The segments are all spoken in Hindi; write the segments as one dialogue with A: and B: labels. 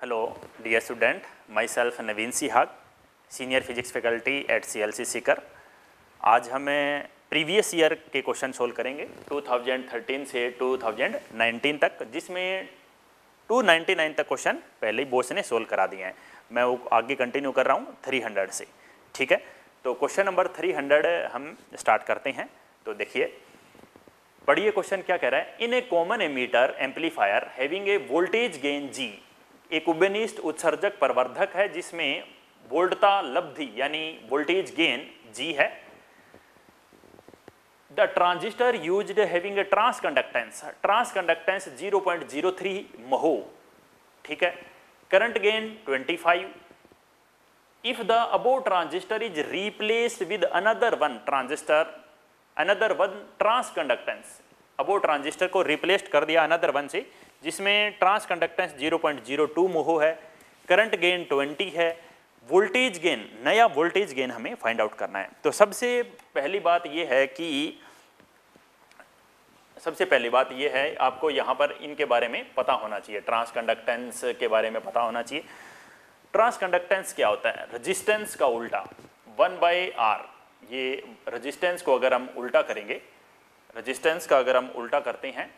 A: Hello, dear student. Myself Naveen Sihag, Senior Physics Faculty at CLC Sikar. आज हमें प्रीवियस ईयर के क्वेश्चन सोल्व करेंगे 2013 से 2019 तक, जिसमें 299 तक क्वेश्चन पहले ही बोस ने सोल्व करा दिए हैं। मैं वो आगे कंटिन्यू कर रहा हूँ 300 से। ठीक है, तो क्वेश्चन नंबर 300 हम स्टार्ट करते हैं। तो देखिए, पढ़िए क्वेश्चन क्या कह रहा है। In a common emitter amplifier having a voltage gain G, एक उबेनिस्ट उत्सर्जक प्रवर्धक है जिसमें वोल्टता लब्धि यानी वोल्टेज गेन जी है। The transistor used having a transconductance 0.03 mho. ठीक है, current gain 25। If the above transistor is replaced with another one transconductance, above transistor को रिप्लेस्ड कर दिया अनदर वन से जिसमें ट्रांस कंडक्टेंस 0.02 मोहो है, करंट गेन 20 है, वोल्टेज गेन, नया वोल्टेज गेन हमें फाइंड आउट करना है। तो सबसे पहली बात यह है आपको यहाँ पर इनके बारे में पता होना चाहिए, ट्रांस कंडक्टेंस के बारे में पता होना चाहिए। ट्रांस कंडक्टेंस क्या होता है? रेजिस्टेंस का उल्टा 1/R। ये रेजिस्टेंस को अगर हम उल्टा करेंगे, रेजिस्टेंस का अगर हम उल्टा करते हैं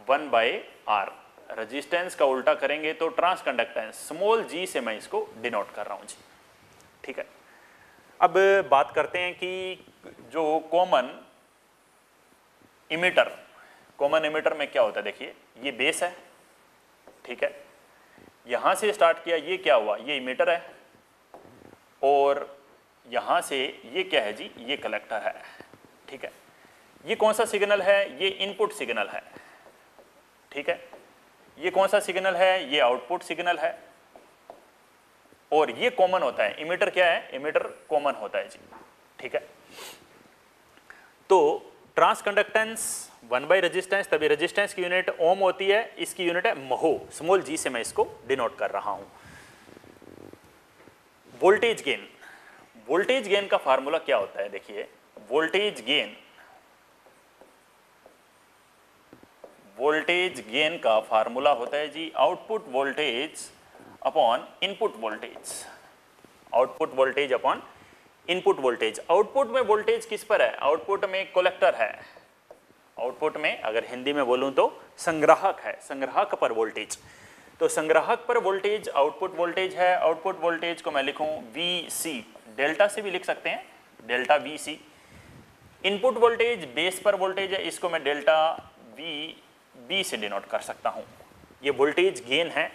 A: 1/R, रेजिस्टेंस का उल्टा करेंगे तो ट्रांस कंडक्टेंस स्मॉल जी से मैं इसको डिनोट कर रहा हूं जी। ठीक है, अब बात करते हैं कि जो कॉमन इमीटर में क्या होता है। देखिए, ये बेस है। ठीक है, यहां से स्टार्ट किया, ये क्या हुआ, ये इमीटर है, और यहां से ये क्या है जी, ये कलेक्टर है। ठीक है, ये कौन सा सिग्नल है? ये इनपुट सिग्नल है। ठीक है, ये कौन सा सिग्नल है? ये आउटपुट सिग्नल है, और ये कॉमन होता है। इमीटर क्या है? इमीटर कॉमन होता है जी। ठीक है, तो ट्रांस कंडक्टेंस 1/रेजिस्टेंस, तभी रेजिस्टेंस की यूनिट ओम होती है, इसकी यूनिट है महो, स्मॉल जी से मैं इसको डिनोट कर रहा हूं। वोल्टेज गेन का फार्मूला क्या होता है? देखिए, वोल्टेज गेन का फार्मूला होता है G output voltage upon input voltage. Output voltage upon input voltage. Output में वोल्टेज किस पर है? आउटपुट में कलेक्टर है। आउटपुट में अगर हिंदी में बोलूं तो संग्राहक है, संग्राहक पर वोल्टेज। तो संग्राहक पर वोल्टेज आउटपुट वोल्टेज है। आउटपुट वोल्टेज को मैं लिखूं VC, डेल्टा से भी लिख सकते हैं, delta VC। Input voltage base पर वोल्टेज है, इसको मैं डेल्टा VB से डिनोट कर सकता हूं। ये वोल्टेज गेन है,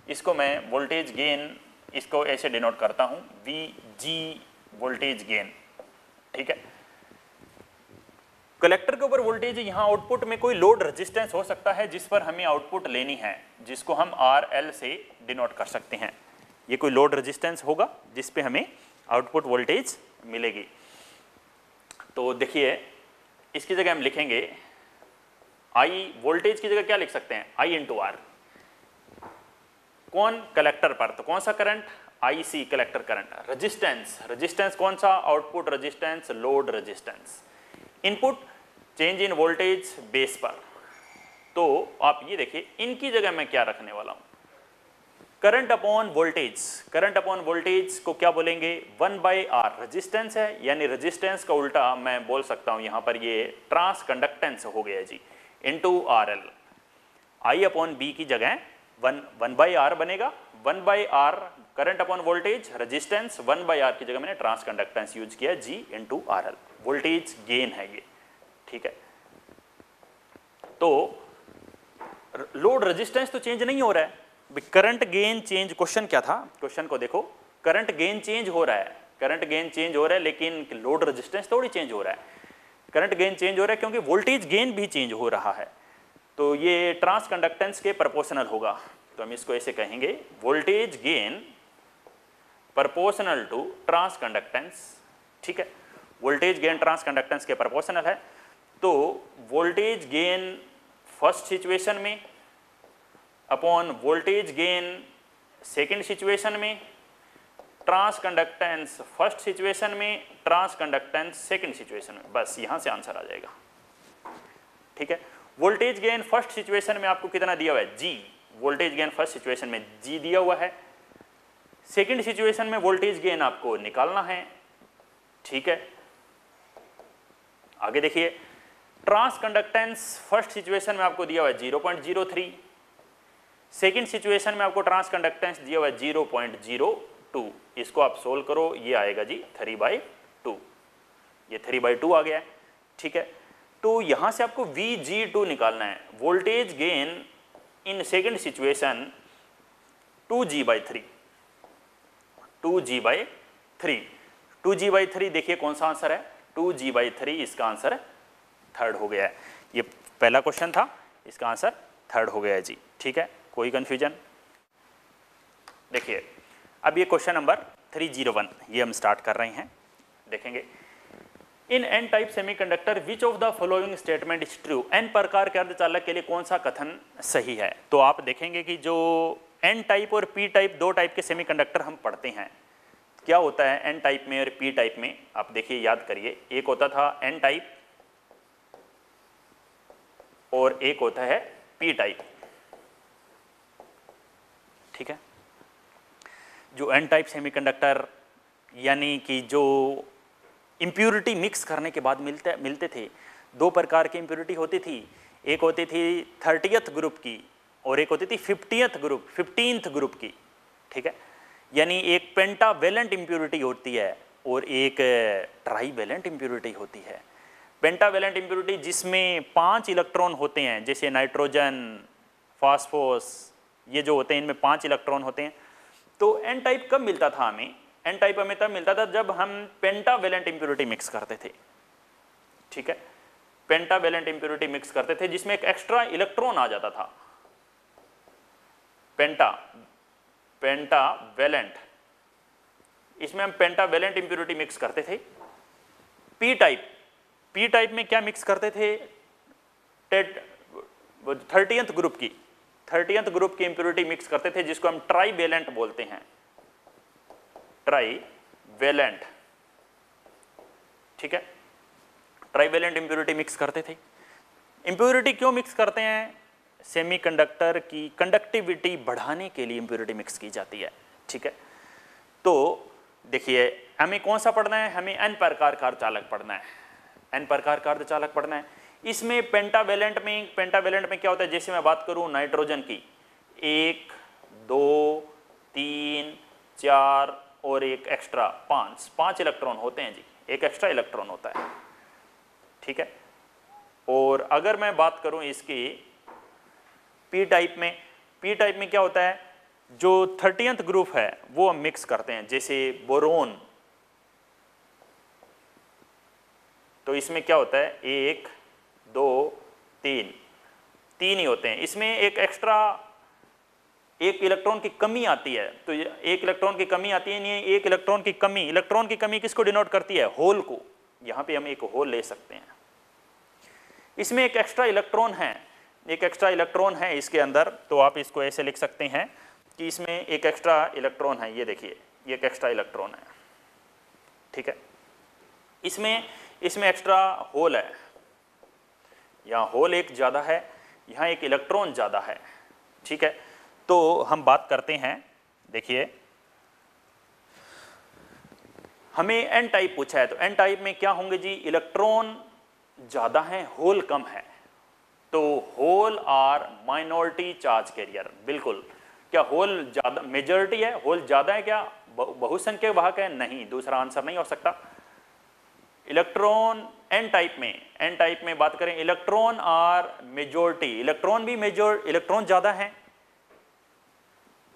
A: इसको मैं वोल्टेज गेन इसको ऐसे डिनोट करता हूं, VG वोल्टेज गेन। ठीक है, कलेक्टर के ऊपर वोल्टेज, यहां आउटपुट में कोई लोड रेजिस्टेंस हो सकता है जिस पर हमें आउटपुट लेनी है, जिसको हम RL से डिनोट कर सकते हैं। ये कोई लोड रेजिस्टेंस होगा जिस पे हमें आउटपुट वोल्टेज मिलेगी। तो देखिए, इसकी जगह हम लिखेंगे I, वोल्टेज की जगह क्या लिख सकते हैं? I × R। कौन? कलेक्टर पर, तो कौन सा current? IC, collector current. Resistance कौन सा? Output resistance, load resistance. Input change in voltage base पर। तो आप ये देखिए, इनकी जगह मैं क्या रखने वाला हूं? करंट अपॉन वोल्टेज को क्या बोलेंगे? 1/R। रेजिस्टेंस है, यानी रेजिस्टेंस का उल्टा मैं बोल सकता हूं यहां पर ये ट्रांस कंडक्टेंस हो गया जी, इनटू RL। I/B की जगह 1/R बनेगा। 1/R current upon voltage, resistance 1/R की जगह मैंने ट्रांस कंडक्टेंस यूज किया G × RL। वोल्टेज गेन है ये। ठीक है, तो लोड रेजिस्टेंस तो चेंज नहीं हो रहा है, करंट गेन चेंज। क्वेश्चन क्या था? क्वेश्चन को देखो, करंट गेन चेंज हो रहा है, लेकिन लोड रेजिस्टेंस थोड़ी चेंज हो रहा है। करंट गेन चेंज हो रहा है क्योंकि वोल्टेज गेन भी चेंज हो रहा है, तो ये ट्रांस कंडक्टेंस के प्रोपोर्शनल होगा। तो हम इसको ऐसे कहेंगे, voltage gain proportional to transconductance. ठीक है, वोल्टेज गेन ट्रांस कंडक्टेंस के प्रोपोर्शनल है। तो वोल्टेज गेन फर्स्ट सिचुएशन में upon voltage gain second situation में, ट्रांस कंडक्टेंस फर्स्ट सिचुएशन में, ट्रांस कंडक्टेंस सेकेंड सिचुएशन में। बस यहां से आंसर आ जाएगा। ठीक है, वोल्टेज गेन फर्स्ट सिचुएशन में आपको कितना दिया हुआ है? G, voltage gain first situation में G दिया हुआ है, सेकेंड सिचुएशन में वोल्टेज गेन आपको निकालना है, ठीक है। आगे देखिए, ट्रांस कंडक्टेंस फर्स्ट सिचुएशन में आपको दिया हुआ है 0.03, सेकेंड सिचुएशन में आपको ट्रांस कंडक्टेंस दिया हुआ है 0.02, इसको आप सोल्व करो, ये आएगा जी 3/2, ये 3/2 आ गया है, ठीक है। तो यहां से आपको Vg2 निकालना है, voltage gain in second situation 2G/3, 2G/3 देखिए कौन सा आंसर है, 2G/3, इसका आंसर थर्ड हो गया है। ये पहला क्वेश्चन था, इसका आंसर थर्ड हो गया है जी, ठीक है। कोई कंफ्यूजन? देखिए अब ये क्वेश्चन नंबर 301 ये हम स्टार्ट कर रहे हैं, देखेंगे। In n type semiconductor which of the following statement is true, n प्रकार के अर्धचालक के लिए कौन सा कथन सही है। तो आप देखेंगे कि जो एन टाइप और पी टाइप, दो टाइप के सेमीकंडक्टर हम पढ़ते हैं, क्या होता है एन टाइप में और पी टाइप में, आप देखिए याद करिए, एक होता था एन टाइप और एक होता है पी टाइप, ठीक है। जो एन टाइप सेमीकंडक्टर यानी कि जो इम्प्यूरिटी मिक्स करने के बाद मिलते थे, दो प्रकार की इम्प्यूरिटी होती थी, एक होती थी 30th ग्रुप की और एक होती थी 15th ग्रुप की, ठीक है। यानी एक पेंटावेलेंट इम्प्यूरिटी होती है और एक ट्राईवेलेंट इम्प्यूरिटी होती है। पेंटावेलेंट इम्प्यूरिटी जिसमें 5 इलेक्ट्रॉन होते हैं, जैसे नाइट्रोजन, फास्फोरस, ये जो होते हैं इनमें 5 इलेक्ट्रॉन होते हैं। तो एन टाइप कब मिलता था हमें, एन टाइप हमें तब मिलता था जब हम पेंटावेलेंट इम्प्यूरिटी मिक्स करते थे, ठीक है। पेंटावेलेंट इम्प्यूरिटी मिक्स करते थे जिसमें एक एक्स्ट्रा इलेक्ट्रॉन आ जाता था, पेंटावेलेंट, इसमें हम पेंटावेलेंट इम्प्यूरिटी मिक्स करते थे। पी टाइप में क्या मिक्स करते थे, 30th ग्रुप की इम्प्यूरिटी मिक्स करते थे, जिसको हम ट्राईवेलेंट बोलते हैं, ट्राईवेलेंट, ठीक है। ट्राईवेलेंट इम्प्यूरिटी मिक्स करते थे। इम्प्यूरिटी क्यों मिक्स करते हैं, सेमीकंडक्टर की कंडक्टिविटी बढ़ाने के लिए इम्प्यूरिटी मिक्स की जाती है, ठीक है। तो देखिए हमें कौन सा पढ़ना है, हमें एन प्रकार का अर्धचालक पढ़ना है, एन प्रकार का अर्धचालक पढ़ना है। इसमें पेंटावेलेंट में क्या होता है, जैसे मैं बात करूं नाइट्रोजन की, 1 2 3 4 और एक एक्स्ट्रा 5 इलेक्ट्रॉन होते हैं जी, एक एक्स्ट्रा इलेक्ट्रॉन होता है, ठीक है। और अगर मैं बात करूं इसकी पी टाइप में क्या होता है, जो 30th ग्रुप है वो हम मिक्स करते हैं, जैसे बोरोन, तो इसमें क्या होता है 1 2 3 ही होते हैं। इसमें एक एक्स्ट्रा एक इलेक्ट्रॉन की कमी आती है, तो एक इलेक्ट्रॉन की कमी आती है, नहीं एक इलेक्ट्रॉन की कमी किसको डिनोट करती है, होल को। यहां पे हम एक होल ले सकते हैं। इसमें एक एक्स्ट्रा इलेक्ट्रॉन है इसके अंदर, तो आप इसको ऐसे लिख सकते हैं कि इसमें एक एक्स्ट्रा इलेक्ट्रॉन है, ये देखिए ये एक एक्स्ट्रा इलेक्ट्रॉन है, ठीक है। इसमें एक्स्ट्रा होल है, यहाँ होल एक ज़्यादा है, यहाँ एक इलेक्ट्रॉन ज़्यादा है, ठीक है। तो हम बात करते हैं, देखिए हमें एन टाइप पूछा है, तो एन टाइप में क्या होंगे जी, इलेक्ट्रॉन ज़्यादा है, होल कम है, तो hole are minority charge carrier. बिल्कुल, क्या होल ज़्यादा मेजॉरिटी है, होल ज़्यादा है, क्या बहुसंख्यक वाहक है, नहीं, दूसरा आंसर नहीं हो सकता। इलेक्ट्रॉन एन टाइप में बात करें, इलेक्ट्रॉन आर मेजॉरिटी, इलेक्ट्रॉन ज़्यादा है।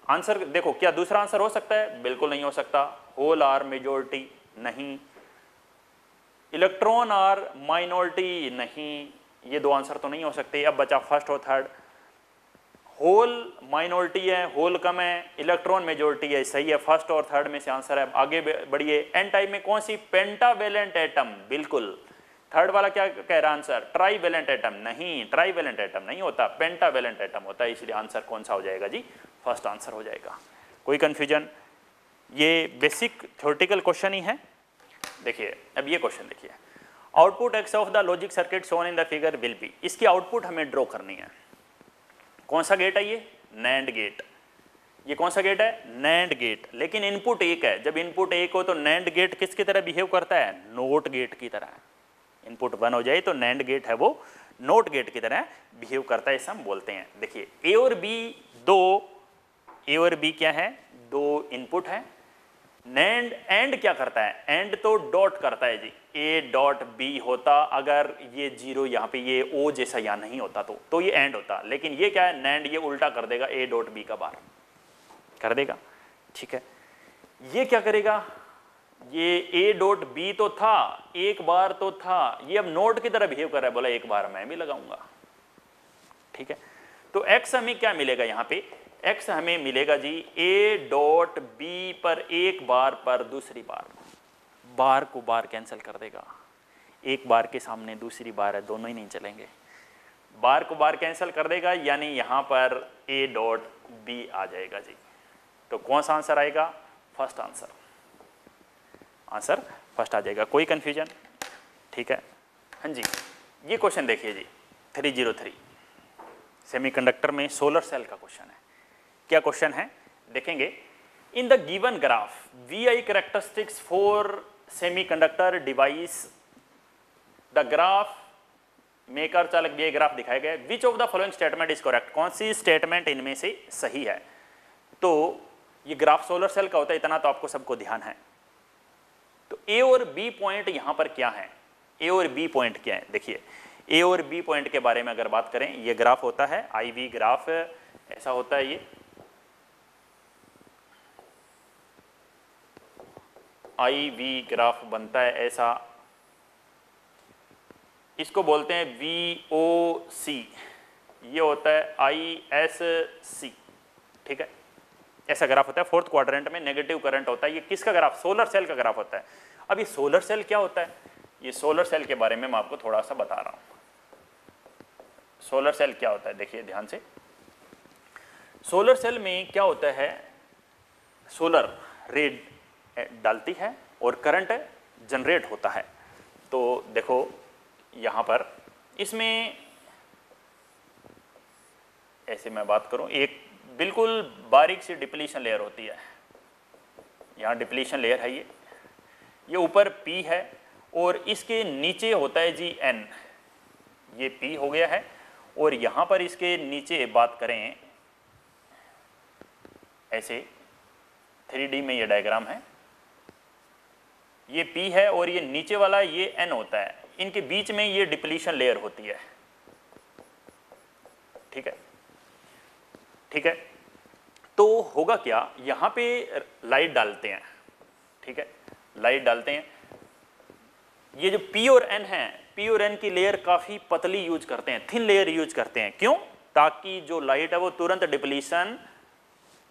A: आंसर देखो, क्या दूसरा आंसर हो सकता है, बिल्कुल नहीं हो सकता। होल आर मेजॉरिटी नहीं, इलेक्ट्रॉन आर माइनॉरिटी नहीं, ये दो आंसर तो नहीं हो सकते। अब बचा फर्स्ट और थर्ड, होल माइनॉरिटी है, होल कम है, इलेक्ट्रॉन मेजॉरिटी है, सही है, फर्स्ट और थर्ड में से आंसर है। आगे बढ़िए, एन टाइप में कौन सी, पेंटावेलेंट एटम, बिल्कुल। थर्ड वाला क्या कह रहा आंसर, ट्राईवेलेंट एटम, नहीं, ट्राईवेलेंट एटम नहीं होता, पेंटावेलेंट एटम होता है, इसलिए आंसर कौन सा हो जाएगा जी, फर्स्ट आंसर हो जाएगा। कोई कंफ्यूजन, ये बेसिक थ्योरेटिकल क्वेश्चन ही है। देखिए अब ये क्वेश्चन देखिए, output x of the logic circuit shown in the figure will be, इसकी आउटपुट हमें ड्रॉ करनी है। कौन सा गेट है ये, नैंड गेट। ये कौन सा गेट है? NAND gate. लेकिन इनपुट एक है, जब इनपुट एक हो तो नैंड गेट किसकी तरह बिहेव करता है? नोट गेट की तरह। इनपुट 1 हो जाए तो नैंड गेट है वो नोट गेट की तरह बिहेव करता है, इसे हम बोलते हैं। देखिए ए और बी ए और बी क्या है? दो इनपुट है। नैंड एंड क्या करता है? एंड तो डॉट करता है जी। ए डॉट बी होता अगर ये जीरो यहाँ पे ये ओ जैसा यहाँ नहीं होता तो ये एंड होता। लेकिन ये क्या है? नैंड ये उल्टा कर देगा, ए डॉट बी का बार कर देगा। ठीक है, ये क्या करेगा? ये ए डॉट बी तो था, एक बार तो था, ये अब नोट की तरह बिहेव कर रहा है, बोला एक बार मैं भी लगाऊंगा। ठीक है, तो एक्स हमें क्या मिलेगा यहाँ पे? एक्स हमें मिलेगा जी ए डॉट बी पर एक बार पर दूसरी बार। बार को बार कैंसिल कर देगा, एक बार के सामने दूसरी बार है, दोनों ही नहीं चलेंगे। बार को बार कैंसिल कर देगा, यानी यहाँ पर ए डॉट बी आ जाएगा जी। तो कौन सा आंसर आएगा? First answer. आंसर फर्स्ट आ जाएगा। कोई कंफ्यूजन? ठीक है, हाँ जी। ये क्वेश्चन देखिए जी 303 सेमीकंडक्टर में सोलर सेल का क्वेश्चन है। क्या क्वेश्चन है देखेंगे। In the given graph V characteristics for semiconductor device, the graph maker चालक ये ग्राफ दिखाया गया। Which of the following statement is correct? कौन सी स्टेटमेंट इनमें से सही है? तो ये ग्राफ सोलर सेल का होता है, इतना तो आपको सबको ध्यान है। तो ए और बी पॉइंट यहां पर क्या है? ए और बी पॉइंट क्या है? देखिए ए और बी पॉइंट के बारे में अगर बात करें, ये ग्राफ होता है आई वी ग्राफ, ऐसा होता है। ये आई वी ग्राफ बनता है ऐसा, इसको बोलते हैं वी ओ सी, ये होता है आई एस सी। ठीक है, ऐसा ग्राफ होता है। फोर्थ क्वाड्रेंट में नेगेटिव करंट होता है। ये किसका ग्राफ? सोलर सेल का ग्राफ होता है। अब ये सोलर सेल क्या होता है? ये सोलर सेल के बारे में मैं आपको थोड़ा सा बता रहा हूं। सोलर सेल क्या होता है देखिए ध्यान से। सोलर सेल में क्या होता है? सोलर रे डालती है और करंट जनरेट होता है। तो देखो यहां पर इसमें ऐसे मैं बात करूं, एक बिल्कुल बारीक सी डिप्लीशन लेयर होती है। यहाँ डिप्लीशन लेयर है, ये ऊपर P है और इसके नीचे होता है जी N। ये P हो गया है और यहाँ पर इसके नीचे बात करें ऐसे 3D में ये डायग्राम है, ये P है और ये नीचे वाला ये N होता है। इनके बीच में ये डिप्लीशन लेयर होती है। ठीक है, ठीक है। तो होगा क्या, यहाँ पे लाइट डालते हैं। ठीक है, लाइट डालते हैं। ये जो P और N है, P और N की लेयर काफ़ी पतली यूज करते हैं, थिन लेयर यूज करते हैं। क्यों? ताकि जो लाइट है वो तुरंत डिप्लीशन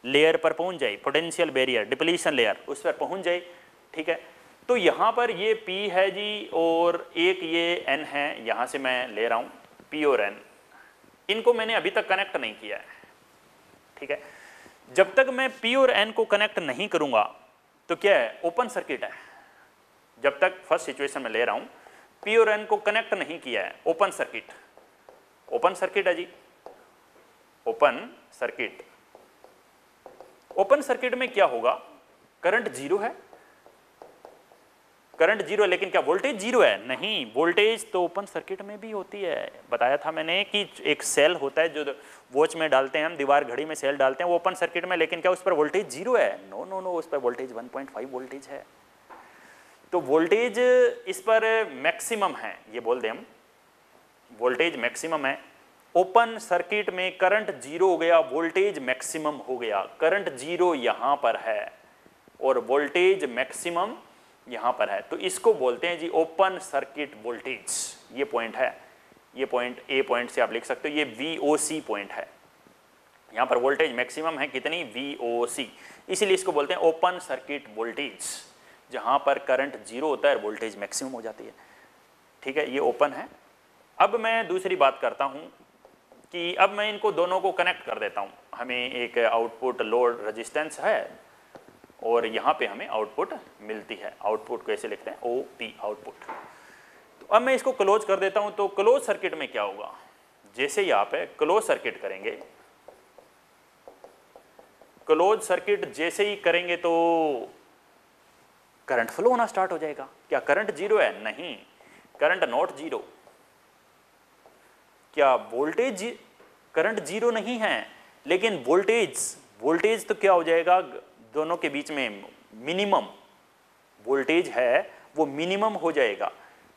A: लेयर पर पहुंच जाए, पोटेंशियल बैरियर डिप्लीशन लेयर उस पर पहुंच जाए। ठीक है, तो यहाँ पर ये P है जी और एक ये N है, यहाँ से मैं ले रहा हूँ P और N। इनको मैंने अभी तक कनेक्ट नहीं किया है। ठीक है, जब तक मैं P और N को कनेक्ट नहीं करूंगा तो क्या है? ओपन सर्किट है। जब तक फर्स्ट सिचुएशन में ले रहा हूं, P और N को कनेक्ट नहीं किया है, ओपन सर्किट। ओपन सर्किट है जी, ओपन सर्किट। ओपन सर्किट में क्या होगा? करंट जीरो है, करंट जीरो है, लेकिन क्या वोल्टेज जीरो है? नहीं, वोल्टेज तो ओपन सर्किट में भी होती है। बताया था मैंने कि एक सेल होता है जो वॉच में डालते हैं हम, दीवार घड़ी में सेल डालते हैं, वो ओपन सर्किट में, लेकिन क्या उस पर वोल्टेज जीरो है? नो नो नो, उस पर वोल्टेज 1.5 वोल्टेज है। तो वोल्टेज इस पर मैक्सिमम है, ये बोल दें हम, वोल्टेज मैक्सिमम है। ओपन सर्किट में करंट जीरो हो गया, वोल्टेज मैक्सिमम हो गया। करंट जीरो यहाँ पर है और वोल्टेज मैक्सिमम यहाँ पर है, तो इसको बोलते हैं जी ओपन सर्किट वोल्टेज। ये पॉइंट है, ये पॉइंट ए पॉइंट से आप लिख सकते हो, ये VOC पॉइंट है। यहाँ पर वोल्टेज मैक्सिमम है कितनी? VOC। इसीलिए इसको बोलते हैं ओपन सर्किट वोल्टेज, जहाँ पर करंट जीरो होता है, वोल्टेज मैक्सिमम हो जाती है। ठीक है, ये ओपन है। अब मैं दूसरी बात करता हूँ कि अब मैं इनको दोनों को कनेक्ट कर देता हूँ। हमें एक आउटपुट लोड रेजिस्टेंस है और यहाँ पे हमें आउटपुट मिलती है। आउटपुट कैसे लिखते हैं? OP output. तो अब मैं इसको क्लोज कर देता हूँ। तो क्लोज सर्किट में क्या होगा? जैसे ही आप क्लोज सर्किट करेंगे, क्लोज सर्किट जैसे ही करेंगे तो करंट फ्लो होना स्टार्ट हो जाएगा। क्या करंट जीरो है? नहीं, करंट नॉट जीरो। क्या वोल्टेज, करंट जीरो नहीं है, लेकिन वोल्टेज तो क्या हो जाएगा, दोनों के बीच में मिनिमम वोल्टेज है वो मिनिमम हो जाएगा।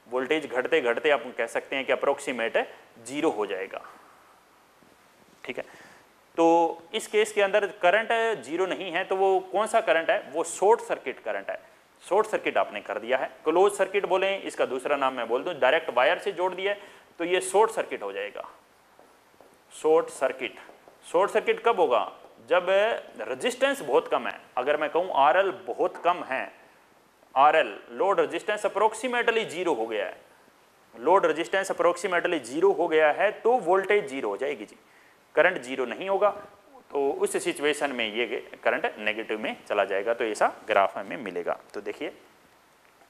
A: वोल्टेज घटते घटते आप कह सकते हैं कि अप्रोक्सीमेट जीरो हो जाएगा। ठीक है, तो इस केस के अंदर करंट जीरो नहीं है, तो वो कौन सा करंट है? वो शॉर्ट सर्किट करंट है। शॉर्ट सर्किट आपने कर दिया है। क्लोज सर्किट बोले, इसका दूसरा नाम मैं बोल दूं, डायरेक्ट वायर से जोड़ दिया तो ये शॉर्ट सर्किट हो जाएगा। शॉर्ट सर्किट, शॉर्ट सर्किट कब होगा? जब रेजिस्टेंस बहुत कम है। अगर मैं कहूं आरएल बहुत कम है, RL load resistance approximately zero हो गया है, लोड रेजिस्टेंस अप्रोक्सीमेटली जीरो हो गया है, तो वोल्टेज जीरो हो जाएगी जी, करंट जीरो नहीं होगा। तो उस सिचुएशन में ये करंट नेगेटिव में चला जाएगा। तो ऐसा ग्राफ हमें मिलेगा। तो देखिए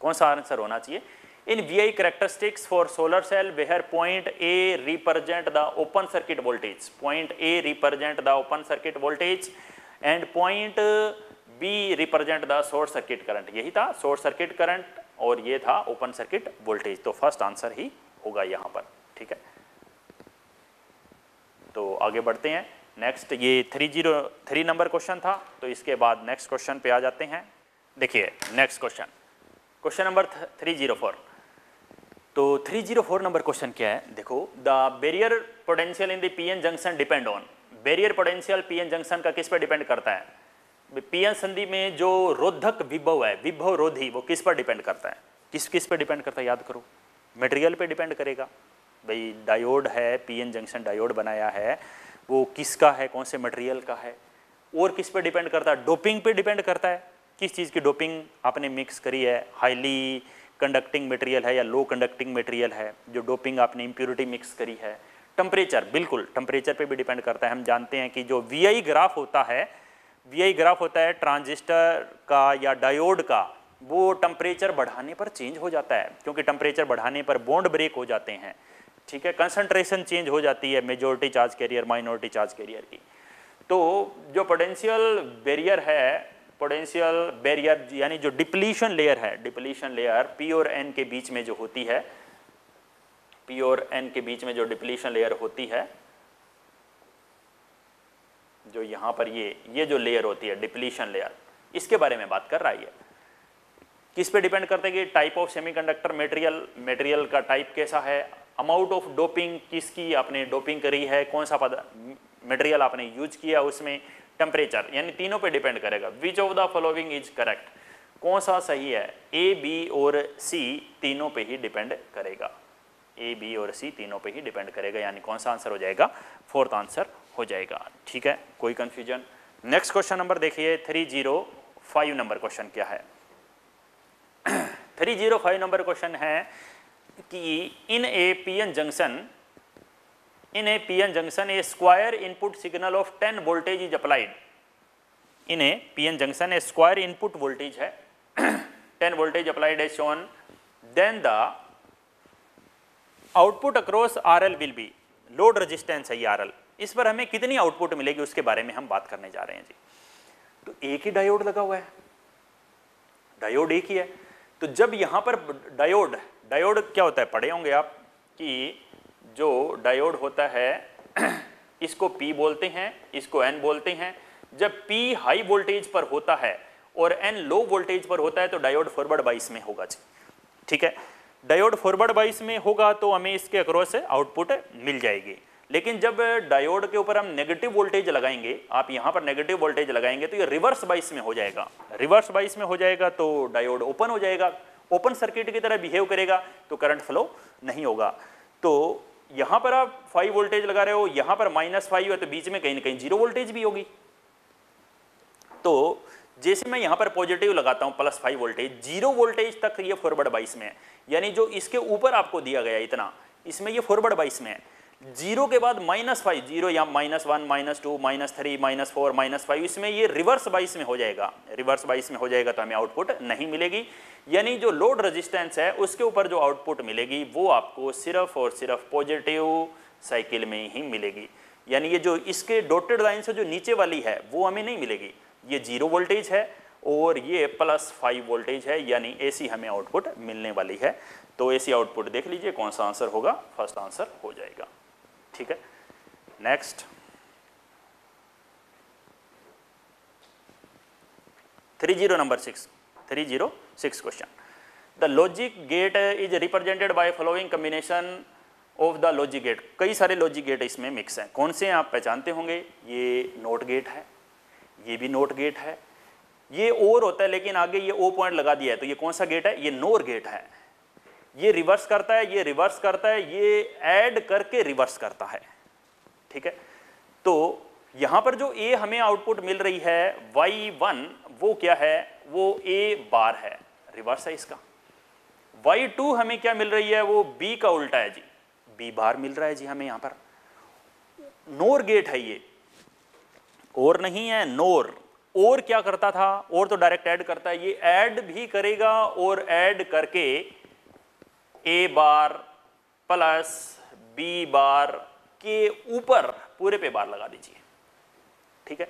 A: कौन सा आंसर होना चाहिए? इन VI characteristics for solar cell where point A represent the open circuit voltage, point A represent the open circuit voltage and point B represent the short circuit current। यही था शॉर्ट सर्किट करंट और ये था ओपन सर्किट वोल्टेज। तो फर्स्ट आंसर ही होगा यहाँ पर। ठीक है, तो आगे बढ़ते हैं। नेक्स्ट ये 303 नंबर क्वेश्चन था, तो इसके बाद नेक्स्ट क्वेश्चन पे आ जाते हैं। देखिए नेक्स्ट क्वेश्चन, क्वेश्चन नंबर 304। तो 304 नंबर क्वेश्चन क्या है? देखो, the barrier potential in the PN junction depend on, barrier potential PN junction का किस पर डिपेंड करता है? पीएन संधि में जो रोधक विभव है, विभव रोधी, वो किस पर डिपेंड करता है? किस पर डिपेंड करता है? याद करो, मटेरियल पे डिपेंड करेगा। भाई डायोड है, पीएन जंक्शन डायोड बनाया है, वो किसका है, कौन से मटेरियल का है। और किस पे डिपेंड करता है? डोपिंग पे डिपेंड करता है, किस चीज़ की डोपिंग आपने मिक्स करी है, हाईली कंडक्टिंग मटेरियल है या लो कंडक्टिंग मटेरियल है, जो डोपिंग आपने इम्प्योरिटी मिक्स करी है। टेम्परेचर, बिल्कुल टेम्परेचर पे भी डिपेंड करता है। हम जानते हैं कि जो VI ग्राफ होता है, VI ग्राफ होता है ट्रांजिस्टर का या डायोड का, वो टेम्परेचर बढ़ाने पर चेंज हो जाता है, क्योंकि टेम्परेचर बढ़ाने पर बॉन्ड ब्रेक हो जाते हैं। ठीक है, कंसंट्रेशन चेंज हो जाती है majority charge career minority charge career की। तो जो पोटेंशियल बैरियर है, पोटेंशियल बैरियर यानी जो डिप्लीशन लेयर है, डिप्लीशन लेयर P और N के बीच में जो होती है, P और N के बीच में जो डिप्लीशन लेयर होती है, जो यहाँ पर ये जो लेयर होती है डिप्लीशन लेयर, इसके बारे में बात कर रहा है। ये किस पे डिपेंड करता है? कि type of semiconductor material, material का टाइप कैसा है, अमाउंट ऑफ डोपिंग, किसकी आपने डोपिंग करी है, कौन सा मटेरियल आपने यूज किया उसमें, टेम्परेचर, यानी तीनों पे डिपेंड करेगा। विच of the following is correct, कौन सा सही है? A, B और C तीनों पे ही डिपेंड करेगा, A, B और C तीनों पे ही डिपेंड करेगा, यानी कौन सा आंसर हो जाएगा? फोर्थ आंसर हो जाएगा। ठीक है, कोई कंफ्यूजन? नेक्स्ट क्वेश्चन नंबर देखिए 305 नंबर क्वेश्चन क्या है? 305 नंबर क्वेश्चन है कि in a PN junction a square input signal of 10 voltage is applied. In a PN junction a square input voltage है 10 वोल्टेज अप्लाइड है shown, then the output across RL will be, load resistance है ये RL, इस पर हमें कितनी आउटपुट मिलेगी उसके बारे में हम बात करने जा रहे हैं जी। तो एक ही डायोड लगा हुआ है, डायोड एक ही है। तो जब यहाँ पर डायोड क्या होता है, पढ़े होंगे आप कि जो डायोड होता है इसको P बोलते हैं, इसको N बोलते हैं। जब P हाई वोल्टेज पर होता है और N लो वोल्टेज पर होता है तो डायोड फॉरवर्ड बाइस में होगा जी। ठीक है, डायोड फॉरवर्ड बाइस में होगा तो हमें इसके अक्रॉस आउटपुट मिल जाएगी। लेकिन जब डायोड के ऊपर हम नेगेटिव वोल्टेज लगाएंगे, आप यहाँ पर नेगेटिव वोल्टेज लगाएंगे तो ये रिवर्स बाइस में हो जाएगा, रिवर्स बाइस में हो जाएगा तो डायोड ओपन हो जाएगा, ओपन सर्किट की तरह बिहेव करेगा, तो करंट फ्लो नहीं होगा। तो यहाँ पर आप 5 वोल्टेज लगा रहे हो, यहाँ पर -5 है, तो बीच में कहीं ना कहीं 0 वोल्टेज भी होगी। तो जैसे मैं यहाँ पर पॉजिटिव लगाता हूँ +5 वोल्टेज, 0 वोल्टेज तक ये फॉरवर्ड बाइस में है, यानी जो इसके ऊपर आपको दिया गया इतना, इसमें ये फॉरवर्ड बाइस में है। 0 के बाद -5, 0 या -1, -2, -3, -4, -5, इसमें ये रिवर्स बाइस में हो जाएगा, रिवर्स बाइस में हो जाएगा तो हमें आउटपुट नहीं मिलेगी। यानी जो लोड रेजिस्टेंस है उसके ऊपर जो आउटपुट मिलेगी वो आपको सिर्फ और सिर्फ पॉजिटिव साइकिल में ही मिलेगी। यानी ये जो इसके डॉटेड लाइन से जो नीचे वाली है वो हमें नहीं मिलेगी, ये 0 वोल्टेज है और ये +5 वोल्टेज है, यानी AC हमें आउटपुट मिलने वाली है। तो AC आउटपुट देख लीजिए कौन सा आंसर होगा, फर्स्ट आंसर हो जाएगा। ठीक है, next 306 question. The logic gate is represented by following combination of the logic gate. कई सारे लॉजिक गेट इसमें मिक्स हैं, कौन से हैं आप पहचानते होंगे। ये नोट गेट है, ये भी नोट गेट है, ये और होता है लेकिन आगे ये ओ पॉइंट लगा दिया है, तो ये कौन सा गेट है, ये नोर गेट है। ये रिवर्स करता है, ये रिवर्स करता है, ये ऐड करके रिवर्स करता है। ठीक है, तो यहां पर जो ए हमें आउटपुट मिल रही है Y1, वो क्या है, वो A बार है, रिवर्स है इसका। Y2 हमें क्या मिल रही है, वो B का उल्टा है जी, B बार मिल रहा है जी हमें यहां पर। नोर गेट है ये, और नहीं है नोर। और क्या करता था, और तो डायरेक्ट ऐड करता है, ये ऐड भी करेगा और ऐड करके A बार प्लस B बार के ऊपर पूरे पे बार लगा दीजिए। ठीक है,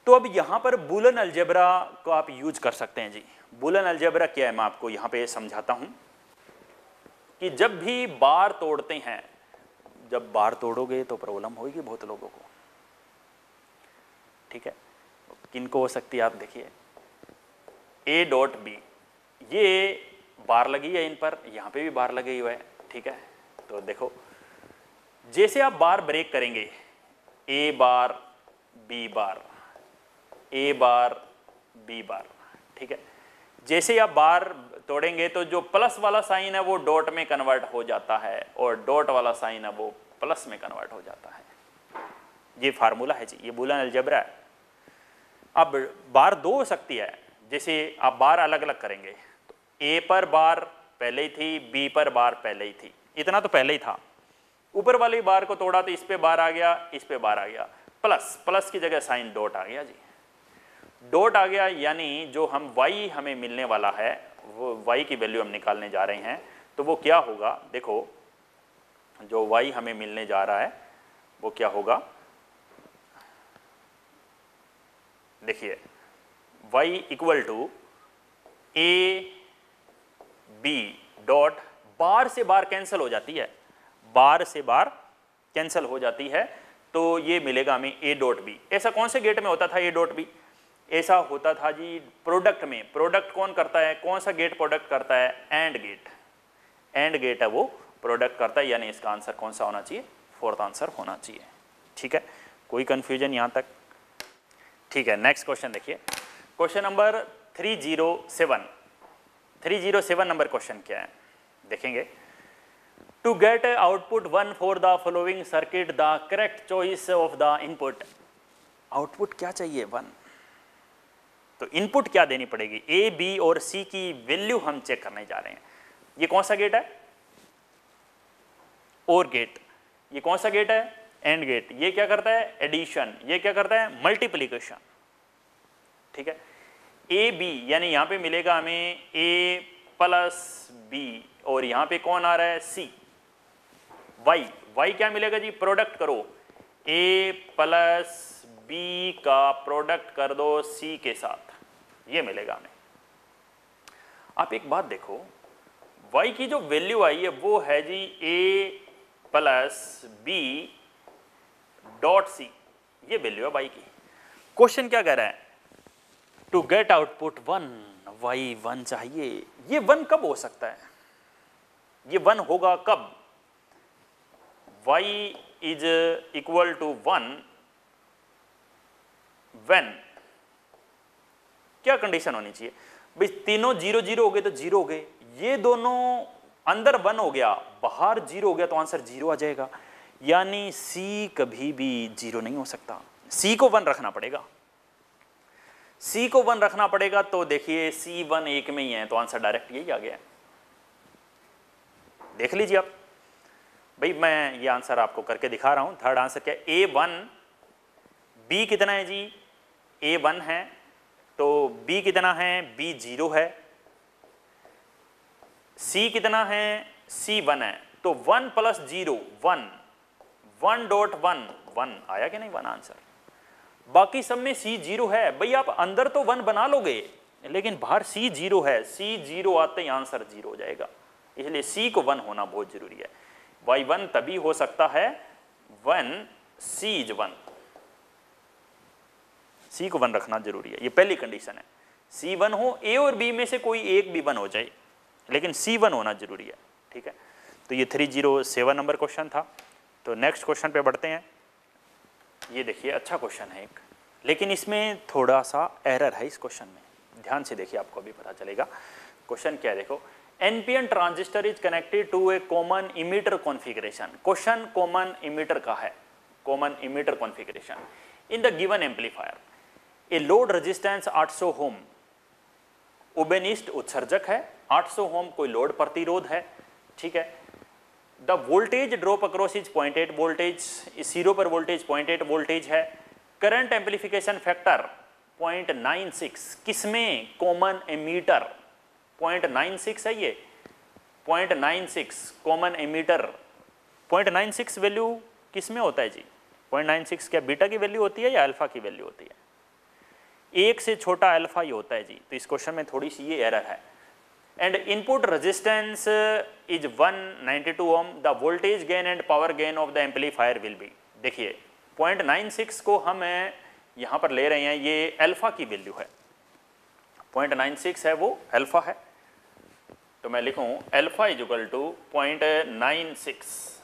A: तो अब यहां पर बूलन अलजेब्रा को आप यूज कर सकते हैं जी। बूलन अलजेब्रा क्या है, मैं आपको यहां पे समझाता हूं कि जब भी बार तोड़ते हैं, जब बार तोड़ोगे तो प्रॉब्लम होगी बहुत लोगों को। ठीक है, किनको हो सकती है, आप देखिए A.B, ये बार लगी है इन पर, यहां पे भी बार लगी हुई है। ठीक है, तो देखो जैसे आप बार ब्रेक करेंगे, A bar B bar, A bar B बार। ठीक है, जैसे आप बार तोड़ेंगे तो जो प्लस वाला साइन है वो डॉट में कन्वर्ट हो जाता है और डॉट वाला साइन है वो प्लस में कन्वर्ट हो जाता है। ये फार्मूला है जी, ये बूलियन अलजेब्रा है। अब बार दो हो सकती है, जैसे आप बार अलग अलग करेंगे तो A पर बार पहले ही थी, B पर बार पहले ही थी, इतना तो पहले ही था। ऊपर वाली बार को तोड़ा तो इस पे बार आ गया, इस पे बार आ गया, प्लस प्लस की जगह साइन डॉट आ गया जी, डॉट आ गया। यानी जो हम y हमें मिलने वाला है, वो y की वैल्यू हम निकालने जा रहे हैं, तो वो क्या होगा, देखो जो y हमें मिलने जा रहा है वो क्या होगा, देखिए y equal to A B dot, bar से बार कैंसिल हो जाती है, बार से बार कैंसिल हो जाती है, तो ये मिलेगा हमें A डॉट B। ऐसा कौन से गेट में होता था A डॉट B, ऐसा होता था जी प्रोडक्ट में। प्रोडक्ट कौन करता है, कौन सा गेट प्रोडक्ट करता है, एंड गेट। एंड गेट है वो प्रोडक्ट करता है, यानी इसका आंसर कौन सा होना चाहिए, फोर्थ आंसर होना चाहिए। ठीक है, कोई कंफ्यूजन यहाँ तक। ठीक है, नेक्स्ट क्वेश्चन देखिए, क्वेश्चन नंबर 307 नंबर क्वेश्चन क्या है, देखेंगे। To get output 1 for the following circuit the correct choice of the input. Output क्या चाहिए, 1, तो इनपुट क्या देनी पड़ेगी, A, B और C की वैल्यू हम चेक करने जा रहे हैं। ये कौन सा गेट है, और गेट। ये कौन सा गेट है, एंड गेट। ये क्या करता है, एडिशन। ये क्या करता है, मल्टीप्लिकेशन। ठीक है, A B यानी यहां पे मिलेगा हमें A प्लस B और यहां पे कौन आ रहा है, C। Y क्या मिलेगा जी, प्रोडक्ट करो, A प्लस B का प्रोडक्ट कर दो C के साथ, ये मिलेगा हमें। आप एक बात देखो, y की जो वैल्यू आई है वो है जी A plus B dot C, ये वैल्यू है y की। क्वेश्चन क्या कह रहा है, टू गेट आउटपुट 1, y 1 चाहिए। ये 1 कब हो सकता है, ये 1 होगा कब, y is equal to 1 when, क्या कंडीशन होनी चाहिए भाई, तीनों 0 0 हो गए तो 0 हो गए, ये दोनों अंदर 1 हो गया बाहर 0 हो गया तो आंसर 0 आ जाएगा। यानी C कभी भी 0 नहीं हो सकता, C को 1 रखना पड़ेगा, C को 1 रखना पड़ेगा। तो देखिए C 1 1 में ही है तो आंसर डायरेक्ट यही आ गया। देख लीजिए आप भाई, मैं ये आंसर आपको करके दिखा रहा हूं। थर्ड आंसर क्या है, A1, B कितना है जी, A1 है, तो B कितना है, B 0 है, C कितना है, C 1 है, तो 1 प्लस 0 1, 1.1 1 आया कि नहीं 1 आंसर। बाकी सब में C 0 है भाई, आप अंदर तो 1 बना लोगे लेकिन बाहर C 0 है, C 0 आते ही आंसर 0 हो जाएगा, इसलिए C को 1 होना बहुत जरूरी है। y1 तभी हो सकता है 1 C is 1, C को 1 रखना जरूरी है, ये पहली कंडीशन है। C 1 हो, A और B में से कोई एक भी 1 हो जाए लेकिन C 1 होना जरूरी है, ठीक है। तो ये 307 नंबर क्वेश्चन था। तो नेक्स्ट क्वेश्चन पे बढ़ते हैं। ये देखिए अच्छा क्वेश्चन है एक, लेकिन इसमें थोड़ा सा एरर है इस क्वेश्चन में, ध्यान से देखिए आपको अभी पता चलेगा। क्वेश्चन क्या है देखो, NPN transistor is connected to a common emitter configuration. Question common emitter का है, common emitter configuration in the given amplifier. A load resistance 800 ohm, उबेनिस्ट उत्सर्जक है, 800 ओम कोई लोड प्रतिरोध है, ठीक है। The voltage drop across is 0.8 voltage, इस 0 पर वोल्टेज 0.8 वोल्टेज है। करंट एम्पलीफिकेशन फैक्टर 0.96, किसमें? कॉमन एमीटर 0.96 है, ये 0.96 कॉमन एमीटर। 0.96 वैल्यू किस में होता है जी? 0.96 क्या बीटा की वैल्यू होती है या अल्फा की वैल्यू होती है? एक से छोटा अल्फा ही होता है जी। तो इस क्वेश्चन में थोड़ी सी ये एरर है। And input resistance is 192 ohm, the voltage gain and power gain of the amplifier will be. देखिए 0.96 को हम यहाँ पर ले रहे हैं, ये अल्फा की वैल्यू है, 0.96 है वो अल्फा है। तो मैं लिखूँ अल्फा इज इक्वल टू 0.96।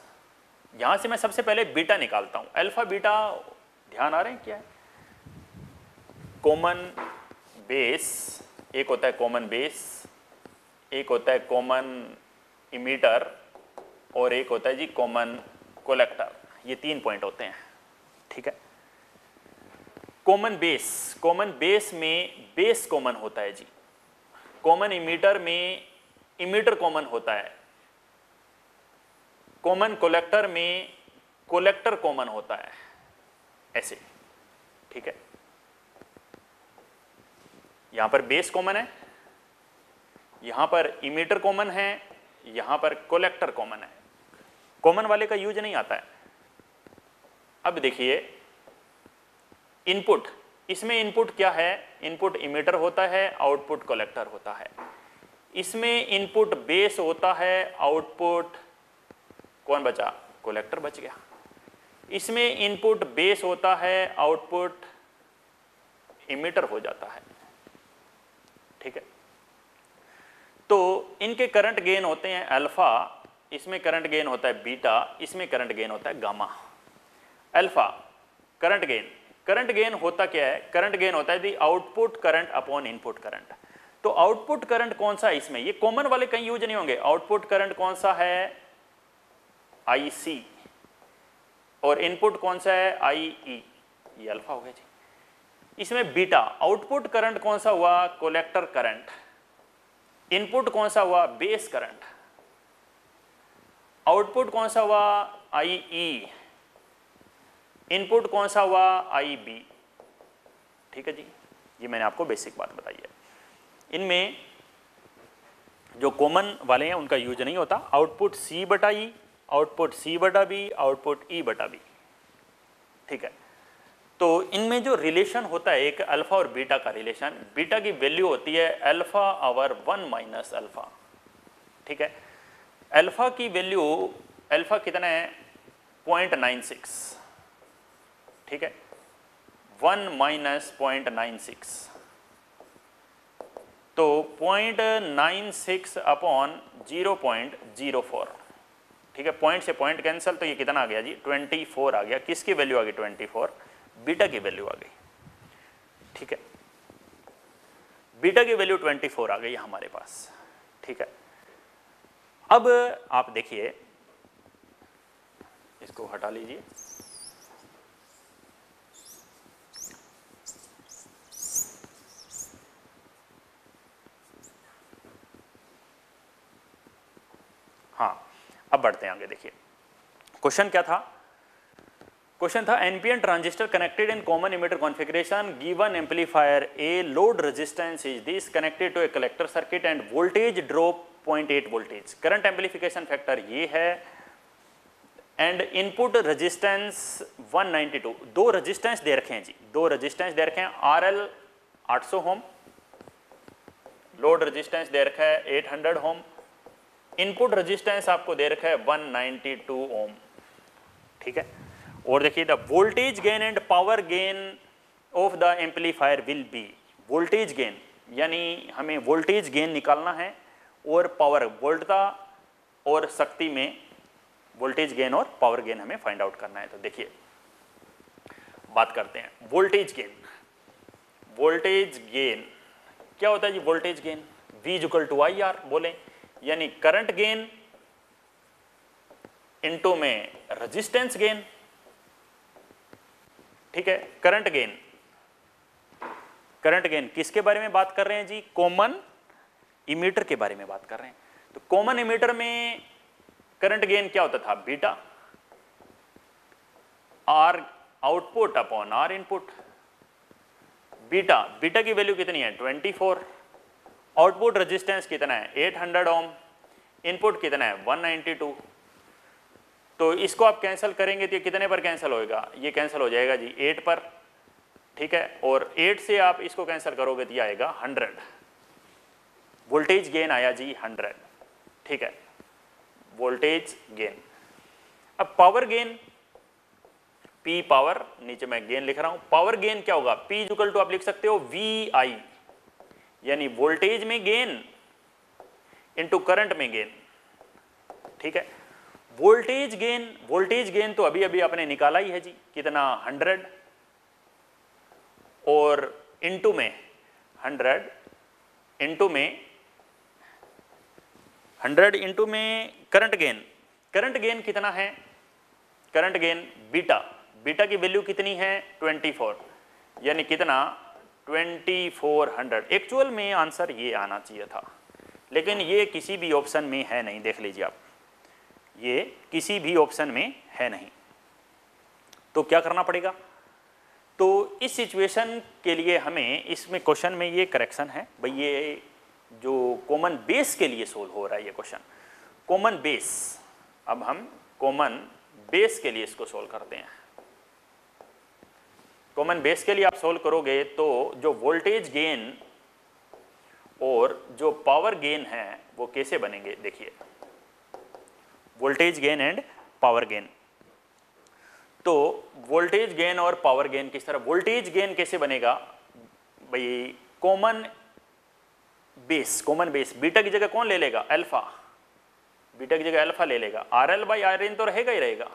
A: यहाँ से मैं सबसे पहले बीटा निकालता हूँ। अल्फा बीटा ध्यान आ रहे हैं क्या है? कॉमन बेस, एक होता है कॉमन बेस, एक होता है कॉमन इमीटर और एक होता है जी कॉमन कोलेक्टर। ये 3 पॉइंट होते हैं, ठीक है। कॉमन बेस में बेस कॉमन होता है जी। कॉमन इमीटर में इमीटर कॉमन होता है। कॉमन कोलेक्टर में कोलेक्टर कॉमन होता है, ऐसे, ठीक है। यहां पर बेस कॉमन है, यहां पर इमीटर कॉमन है, यहां पर कोलेक्टर कॉमन है। कॉमन वाले का यूज नहीं आता है। अब देखिए इनपुट, इसमें इनपुट क्या है? इनपुट इमीटर होता है, आउटपुट कोलेक्टर होता है। इसमें इनपुट बेस होता है, आउटपुट कौन बचा? कोलेक्टर बच गया। इसमें इनपुट बेस होता है, आउटपुट इमीटर हो जाता है, ठीक है। तो इनके करंट गेन होते हैं अल्फा, इसमें करंट गेन होता है बीटा, इसमें करंट गेन होता है गामा। अल्फा करंट गेन होता क्या है? करंट गेन होता है दी output current upon input current. तो आउटपुट करंट कौन सा है इसमें? ये कॉमन वाले कहीं यूज नहीं होंगे। आउटपुट करंट कौन सा है? IC। और इनपुट कौन सा है? IE। ये अल्फा हो गया जी। इसमें बीटा, आउटपुट करंट कौन सा हुआ? Collector current. इनपुट कौन सा हुआ? Base current. आउटपुट कौन सा हुआ? IE। इनपुट कौन सा हुआ? IB। ठीक है जी, ये मैंने आपको बेसिक बात बताई है। इनमें जो कॉमन वाले हैं उनका यूज नहीं होता। आउटपुट C बटा E, आउटपुट C बटा B, आउटपुट E बटा B, ठीक है। तो इनमें जो रिलेशन होता है एक अल्फा और बीटा का रिलेशन, बीटा की वैल्यू होती है अल्फा ओवर 1 माइनस अल्फा, ठीक है। अल्फा की वैल्यू, अल्फा कितना है? 0.96, ठीक है। 1 माइनस 0.96, तो 0.96 अपॉन 0.04, ठीक है। पॉइंट से पॉइंट कैंसिल, तो ये कितना आ गया जी? 24 आ गया। किसकी वैल्यू आ गई? 24, बीटा की वैल्यू आ गई, ठीक है। बीटा की वैल्यू 24 आ गई हमारे पास, ठीक है। अब आप देखिए, इसको हटा लीजिए। हाँ, अब बढ़ते हैं आगे। देखिए क्वेश्चन क्या था? क्वेश्चन था NPN transistor connected in common emitter configuration, given amplifier a load resistance is this connected to a collector circuit and voltage drop 0.8 voltage. Current amplification factor ये है, एंड इनपुट रेजिस्टेंस 192, दो रेजिस्टेंस दे रखे हैं जी, दो रेजिस्टेंस दे रखे हैं, RL 800 ओम, लोड रेजिस्टेंस दे रखा है 800 ओम, इनपुट रेजिस्टेंस आपको दे रखा है 192 ओम, ठीक है। और देखिए the voltage gain and power gain of the amplifier will B, voltage gain यानी हमें वोल्टेज गेन निकालना है और पावर, वोल्टता और शक्ति में वोल्टेज गेन और पावर गेन हमें फाइंड आउट करना है। तो देखिए बात करते हैं वोल्टेज गेन। वोल्टेज गेन क्या होता है जी? वोल्टेज गेन V = IR बोले, यानी करंट गेन इनटू में रेजिस्टेंस गेन, ठीक है। करंट गेन, करंट गेन किसके बारे में बात कर रहे हैं जी? कॉमन इमीटर के बारे में बात कर रहे हैं। तो कॉमन इमीटर में करंट गेन क्या होता था? Beta, R output upon R input. Beta, beta की वैल्यू कितनी है? 24। आउटपुट रेजिस्टेंस कितना है? 800 ओम। इनपुट कितना है? 192। तो इसको आप कैंसिल करेंगे तो ये कितने पर कैंसिल होएगा? ये कैंसिल हो जाएगा जी 8 पर, ठीक है। और 8 से आप इसको कैंसिल करोगे तो ये आएगा 100। वोल्टेज गेन आया जी 100, ठीक है, वोल्टेज गेन। अब पावर गेन, P पावर, नीचे मैं गेन लिख रहा हूं, पावर गेन क्या होगा? P = आप लिख सकते हो VI, यानी वोल्टेज में गेन इनटू करंट में गेन, ठीक है। वोल्टेज गेन, वोल्टेज गेन तो अभी अभी आपने निकाला ही है जी, कितना? 100 और इनटू में 100 इनटू में 100 इनटू में करंट गेन, करंट गेन कितना है? करंट गेन बीटा, बीटा की वैल्यू कितनी है? 24, यानी कितना? 2400। एक्चुअल में आंसर ये आना चाहिए था, लेकिन ये किसी भी ऑप्शन में है नहीं, देख लीजिए आप, ये किसी भी ऑप्शन में है नहीं। तो क्या करना पड़ेगा? तो इस सिचुएशन के लिए हमें, इसमें क्वेश्चन में ये करेक्शन है भाई, ये जो कॉमन बेस के लिए सोल्व हो रहा है ये क्वेश्चन, कॉमन बेस। अब हम कॉमन बेस के लिए इसको सोल्व करते हैं। कॉमन बेस के लिए आप सोल्व करोगे तो जो वोल्टेज गेन और जो पावर गेन है वो कैसे बनेंगे? देखिए voltage gain and power gain. तो वोल्टेज गेन और पावर गेन किस तरह? वोल्टेज गेन कैसे बनेगा भाई? Common base, common base, beta की जगह कौन ले लेगा? अल्फा, बीटा की जगह अल्फा ले लेगा, RL/RN तो रहेगा ही रहेगा,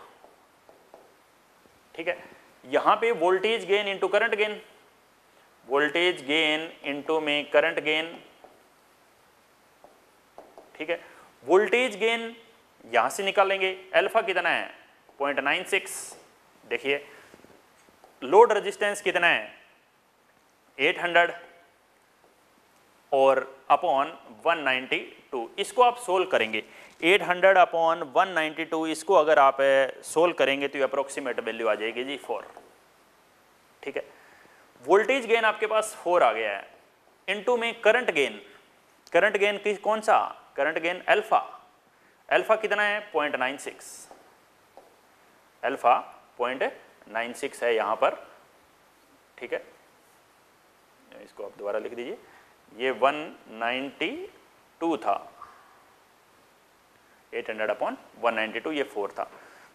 A: ठीक है। यहां पे voltage gain into current gain, voltage gain into में करंट गेन, ठीक है। वोल्टेज गेन यहां से निकालेंगे, अल्फा कितना है? 0.96। देखिए लोड रेजिस्टेंस कितना है? 800 और अपॉन 192, इसको आप सोल्व करेंगे 800 अपॉन 192, इसको अगर आप सोल्व करेंगे तो अप्रोक्सीमेट वैल्यू आ जाएगी जी 4, ठीक है। वोल्टेज गेन आपके पास 4 आ गया है, इनटू में करंट गेन, करंट गेन की कौन सा? करंट गेन अल्फा, अल्फा कितना है? 0.96, अल्फा 0.96 है यहां पर, ठीक है। इसको आप दोबारा लिख दीजिए, ये 192 था, 800 अपॉन 192, ये 4 था।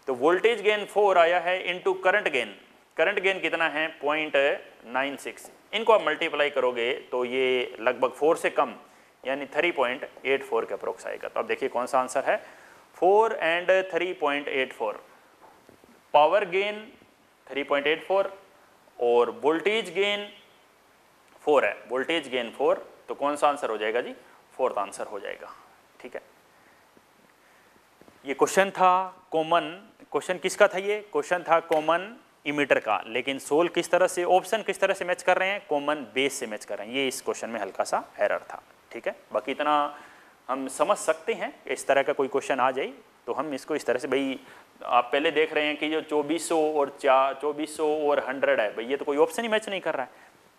A: तो वोल्टेज गेन 4 आया है into current gain, current gain कितना है? 0.96। इनको आप मल्टीप्लाई करोगे तो ये लगभग 4 से कम, यानी 3.84 के अप्रोक्स आएगा। तो अब देखिए कौन सा आंसर है? 4 एंड 3.84। पावर गेन 3.84 और वोल्टेज गेन 4 है, वोल्टेज गेन 4, तो कौन सा आंसर हो जाएगा जी? 4th आंसर हो जाएगा, ठीक है। ये क्वेश्चन था कॉमन, क्वेश्चन किसका था? ये क्वेश्चन था कॉमन इमीटर का, लेकिन सोल्व किस तरह से, ऑप्शन किस तरह से मैच कर रहे हैं? कॉमन बेस से मैच कर रहे हैं। ये इस क्वेश्चन में हल्का सा एरर था, ठीक है। बाकी इतना हम समझ सकते हैं, इस तरह का कोई क्वेश्चन आ जाए तो हम इसको इस तरह से, भाई आप पहले देख रहे हैं कि जो 2400 और 2400 और 100 है, भाई ये तो कोई ऑप्शन ही मैच नहीं कर रहा है,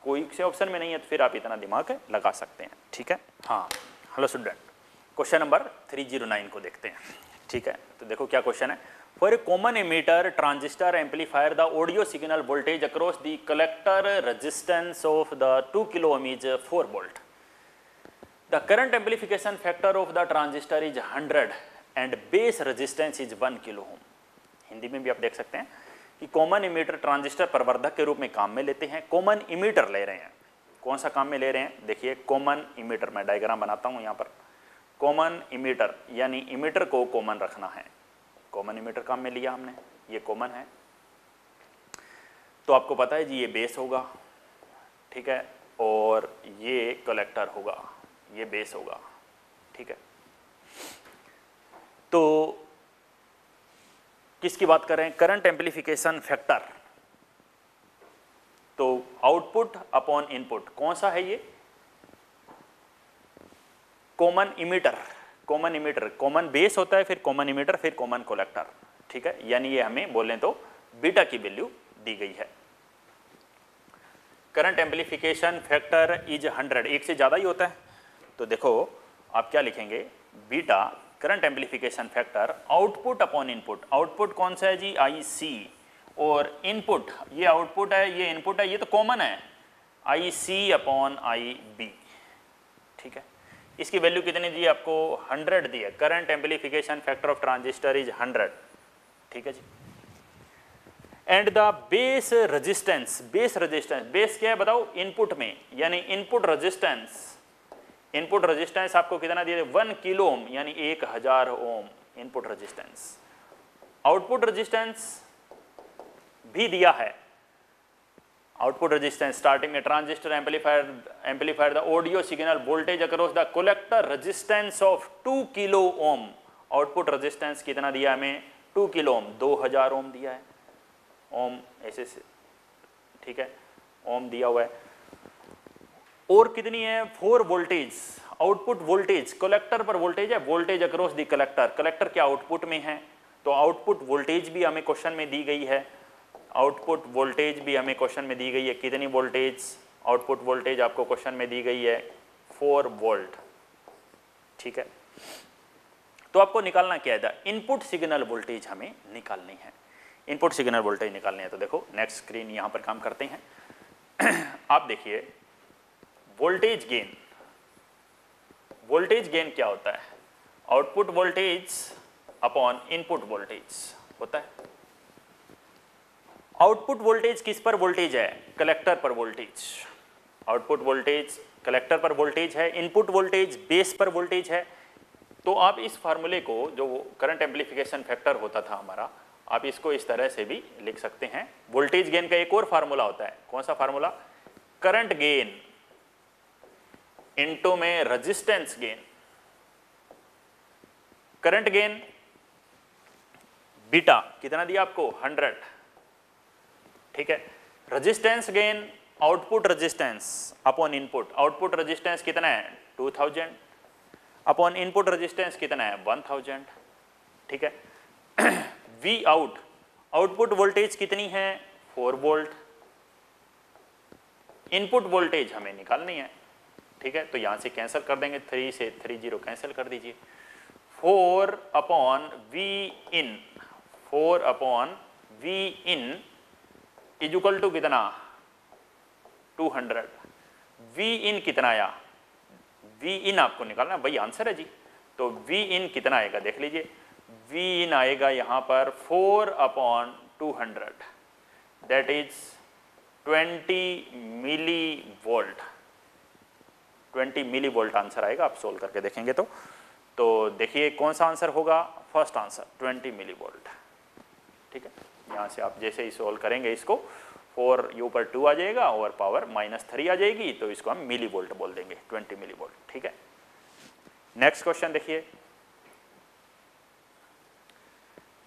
A: कोई से ऑप्शन में नहीं है, तो फिर आप इतना दिमाग लगा सकते हैं, ठीक है। हाँ, हेलो स्टूडेंट, क्वेश्चन नंबर 309 को देखते हैं, ठीक है। तो देखो क्या क्वेश्चन है, For a common emitter transistor amplifier, the audio signal voltage across the collector resistance of the 2 kilo ohm is 4 volt. The current amplification factor of the transistor is 100 and base resistance is 1 kilo ohm. Hindi में भी आप देख सकते हैं कि कॉमन इमीटर ट्रांजिस्टर प्रवर्धक के रूप में काम में लेते हैं. कॉमन इमीटर ले रहे हैं, कौन सा काम में ले रहे हैं? देखिए कॉमन इमीटर, मैं डायग्राम बनाता हूं यहाँ पर. कॉमन इमीटर यानी इमीटर को कॉमन रखना है. कॉमन इमीटर काम में लिया हमने, ये कॉमन है. तो आपको पता है जी ये बेस होगा, ठीक है, और ये कलेक्टर होगा, ये बेस होगा, ठीक है. तो किसकी बात कर रहे हैं? Current amplification factor. तो आउटपुट अपॉन इनपुट कौन सा है? ये common emitter. Common emitter, common base होता है, फिर कॉमन इमीटर, फिर कॉमन कलेक्टर, ठीक है. यानी ये हमें बोलें तो बीटा की वैल्यू दी गई है. करंट एम्पलीफिकेशन फैक्टर इज 100, एक से ज्यादा ही होता है. तो देखो आप क्या लिखेंगे? Beta current amplification factor output upon input. Output कौन सा है जी? IC, और इनपुट ये आउटपुट है, ये इनपुट है, ये तो कॉमन है, IC अपॉन IB, ठीक है. इसकी वैल्यू कितनी दी? आपको 100 दी है. Current amplification factor of transistor is 100, ठीक है जी. And the base resistance, base resistance, base क्या है बताओ? इनपुट में, यानी इनपुट रेजिस्टेंस. इनपुट रेजिस्टेंस आपको कितना दिया? 1 किलो ओम, यानी 1000 ओम इनपुट रेजिस्टेंस. आउटपुट रेजिस्टेंस भी दिया है. आउटपुट रेजिस्टेंस स्टार्टिंग में transistor amplifier the audio signal voltage across the collector resistance of 2 kilo Om. Output resistance कितना दिया हमें? 2 किलो ओम, 2000 ओम दिया है. ओम ऐसे से, ठीक है, ओम दिया हुआ है. और कितनी है? 4 वोल्टेज. आउटपुट वोल्टेज, कलेक्टर पर वोल्टेज है, voltage across the collector. Collector क्या आउटपुट में है, तो आउटपुट वोल्टेज भी हमें क्वेश्चन में दी गई है. आउटपुट वोल्टेज भी हमें क्वेश्चन में दी गई है. कितनी वोल्टेज? आउटपुट वोल्टेज आपको क्वेश्चन में दी गई है 4 वोल्ट, ठीक है. तो आपको निकालना क्या है? इनपुट सिग्नल वोल्टेज हमें निकालनी है. इनपुट सिग्नल वोल्टेज निकालनी है. तो देखो नेक्स्ट स्क्रीन यहां पर काम करते हैं. आप देखिए वोल्टेज गेन. वोल्टेज गेन क्या होता है? Output voltage upon input voltage होता है. आउटपुट वोल्टेज किस पर वोल्टेज है? कलेक्टर पर वोल्टेज. आउटपुट वोल्टेज कलेक्टर पर वोल्टेज है, इनपुट वोल्टेज बेस पर वोल्टेज है. तो आप इस फार्मूले को, जो करंट एम्पलीफिकेशन फैक्टर होता था हमारा, आप इसको इस तरह से भी लिख सकते हैं. वोल्टेज गेन का एक और फार्मूला होता है. कौन सा फार्मूला? करंट गेन इनटू में resistance gain. Current gain beta कितना दिया आपको? 100, ठीक है. Resistance gain output resistance upon input. Output resistance कितना है? 2000 अपॉन इनपुट रेजिस्टेंस कितना है? 1000, ठीक है. वी आउट, आउटपुट वोल्टेज कितनी है? 4 वोल्ट. इनपुट वोल्टेज हमें निकालनी है, ठीक है. तो यहां से कैंसिल कर देंगे, 3 से 30 कैंसिल कर दीजिए. 4 upon V in, 4 upon V in is equal to कितना? 200. वी इन कितना आया? वी इन आपको निकालना, वही आंसर है जी. तो वी इन कितना आएगा देख लीजिए. वी इन आएगा यहां पर 4 upon 200, that is 20 millivolt. 20 millivolt answer आएगा. आप सोल्व करके देखेंगे तो देखिए कौन सा आंसर होगा? फर्स्ट आंसर 20 मिली वोल्ट, ठीक है. यहाँ से आप जैसे ही सोल्व करेंगे इसको, 4 यू पर 2 आ जाएगा और पावर -3 आ जाएगी, तो इसको हम मिली वोल्ट बोल देंगे, 20 मिली वोल्ट, ठीक है. नेक्स्ट क्वेश्चन देखिए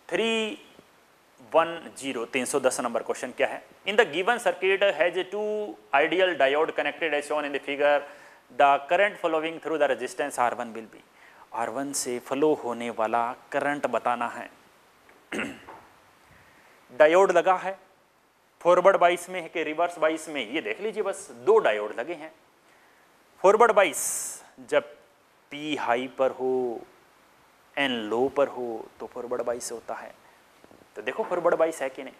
A: 310 नंबर क्वेश्चन क्या है? In the given circuit has 2 ideal diode connected as shown in the figure. The current flowing through the resistance R1 will be. R1 से फ्लो होने वाला करंट बताना है. डायोड लगा है, फॉरवर्ड बाइस में है कि रिवर्स बाइस में, ये देख लीजिए. बस 2 डायोड लगे हैं. फॉरवर्ड बाइस जब P हाई पर हो, N लो पर हो तो फॉरवर्ड बाइस होता है. तो देखो फॉरवर्ड बाइस है कि नहीं।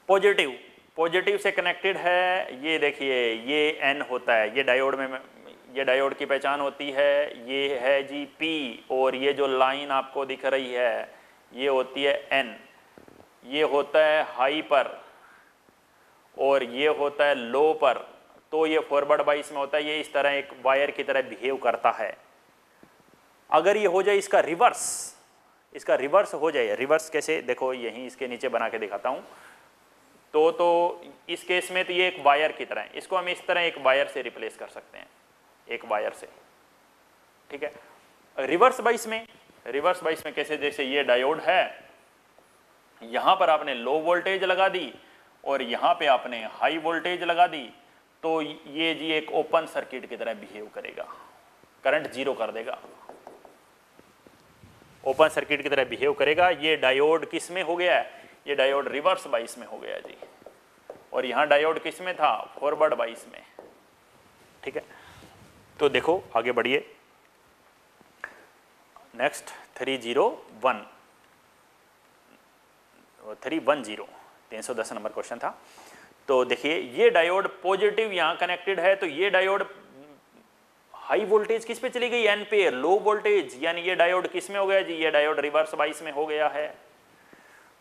A: पॉजिटिव, पॉजिटिव से कनेक्टेड है, ये देखिए ये एन होता है, ये डायोड में, ये डायोड की पहचान होती है, ये है जी पी, और ये जो लाइन आपको दिख रही है ये होती है एन, ये होता है हाई पर और ये होता है लो पर। तो ये फॉरवर्ड बाइस में होता है, ये इस तरह एक वायर की तरह बिहेव करता है। अगर ये हो जाए इसका रिवर्स, इसका रिवर्स हो जाए, रिवर्स कैसे, देखो यहीं इसके नीचे बना के दिखाता हूं। तो इस केस में तो ये एक वायर की तरह है, इसको हम इस तरह एक वायर से रिप्लेस कर सकते हैं, एक वायर से, ठीक है। रिवर्स बाइस में, रिवर्स बाइस में कैसे, जैसे ये डायोड है, यहां पर आपने लो वोल्टेज लगा दी और यहां पे आपने हाई वोल्टेज लगा दी, तो ये जी एक ओपन सर्किट की तरह बिहेव करेगा, करंट जीरो कर देगा, ओपन सर्किट की तरह बिहेव करेगा। ये डायोड किस में हो गया है, ये डायोड रिवर्स बाइस में हो गया जी, और यहां डायोड किस में था, फॉरवर्ड बाइस में, ठीक है। तो देखो आगे बढ़िए, नेक्स्ट 310 310 नंबर क्वेश्चन था। तो देखिए ये डायोड पॉजिटिव यहां कनेक्टेड है, तो ये डायोड हाई वोल्टेज किस पे चली गई, एन पे, लो वोल्टेज, यानी ये डायोड किस में हो गया जी, ये डायोड रिवर्स बाइस में हो गया है।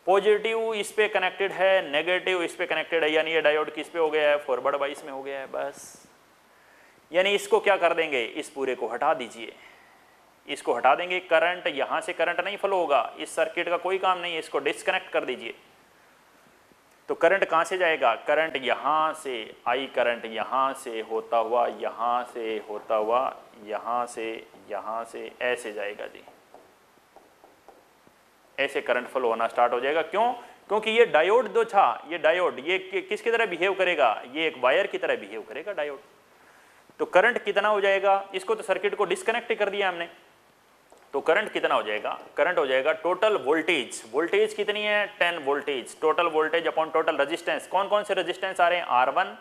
A: पॉजिटिव इस पे कनेक्टेड है, नेगेटिव इस पे कनेक्टेड है, यानी ये डायोड किस पे हो गया है, फॉरवर्ड बाइस में हो गया है। बस, यानी इसको क्या कर देंगे, इस पूरे को हटा दीजिए, इसको हटा देंगे, करंट यहां से करंट नहीं फ्लो होगा, इस सर्किट का कोई काम नहीं है, इसको डिस्कनेक्ट कर दीजिए। तो करंट कहां से जाएगा, करंट यहां से, आई करंट यहां से होता हुआ, यहां से होता हुआ, यहां से ऐसे जाएगा जी, ऐसे करंट फ्लो होना स्टार्ट हो जाएगा। क्यों, क्योंकि ये डायोड जो था, ये डायोड ये किसकी तरह बिहेव करेगा, ये एक वायर की तरह बिहेव करेगा डायोड। तो करंट कितना हो जाएगा, इसको तो सर्किट को डिस्कनेक्ट कर दिया हमने, तो करंट कितना हो जाएगा, करंट हो जाएगा टोटल वोल्टेज, वोल्टेज कितनी है 10 voltage, total voltage upon total resistance. कौन कौन से रेजिस्टेंस आ रहे हैं, R1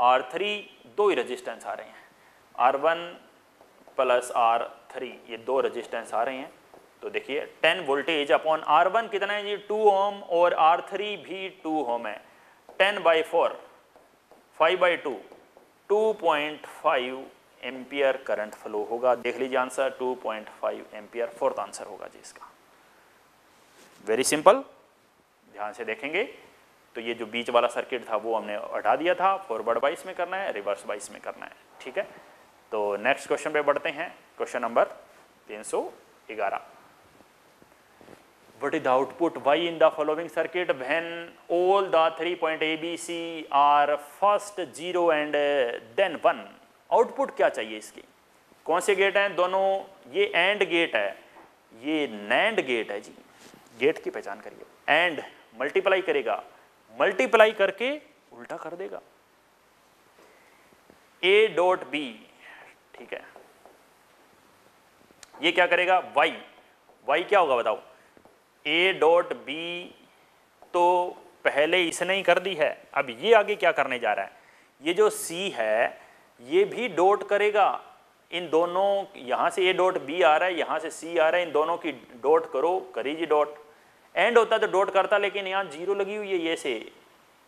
A: R3, दो ही रेजिस्टेंस आ रहे हैं, R1 प्लस R3, ये दो रेजिस्टेंस आ रहे हैं। तो देखिए 10 वोल्टेज अपॉन R1 कितना है जी 2 ओम, और R3 भी 2 ओम है, 10/4 5/2 2.5 एम्पियर करंट फ्लो होगा। देख लीजिए आंसर 2.5 एम्पियर, फोर्थ आंसर होगा जी इसका। वेरी सिंपल, ध्यान से देखेंगे तो ये जो बीच वाला सर्किट था वो हमने हटा दिया था, फॉरवर्ड बाइस में करना है, रिवर्स बाइस में करना है, ठीक है। तो नेक्स्ट क्वेश्चन पे बढ़ते हैं, question number 311। What is the output Y in the following circuit when all the 3 point ABC are first 0 and then 1? Output क्या चाहिए इसकी, कौन से गेट हैं दोनों, ये एंड गेट है, ये नैंड गेट है जी, गेट की पहचान करिए, एंड मल्टीप्लाई करेगा, मल्टीप्लाई करके उल्टा कर देगा, A डॉट B, ठीक है। ये क्या करेगा, Y क्या होगा बताओ, A डॉट B तो पहले इसने ही कर दी है, अब ये आगे क्या करने जा रहा है, ये जो C है ये भी डॉट करेगा, इन दोनों, यहां से A डॉट B आ रहा है, यहां से C आ रहा है, इन दोनों की डॉट करो, करी जी डॉट, एंड होता तो डॉट करता, लेकिन यहां जीरो लगी हुई है, ये से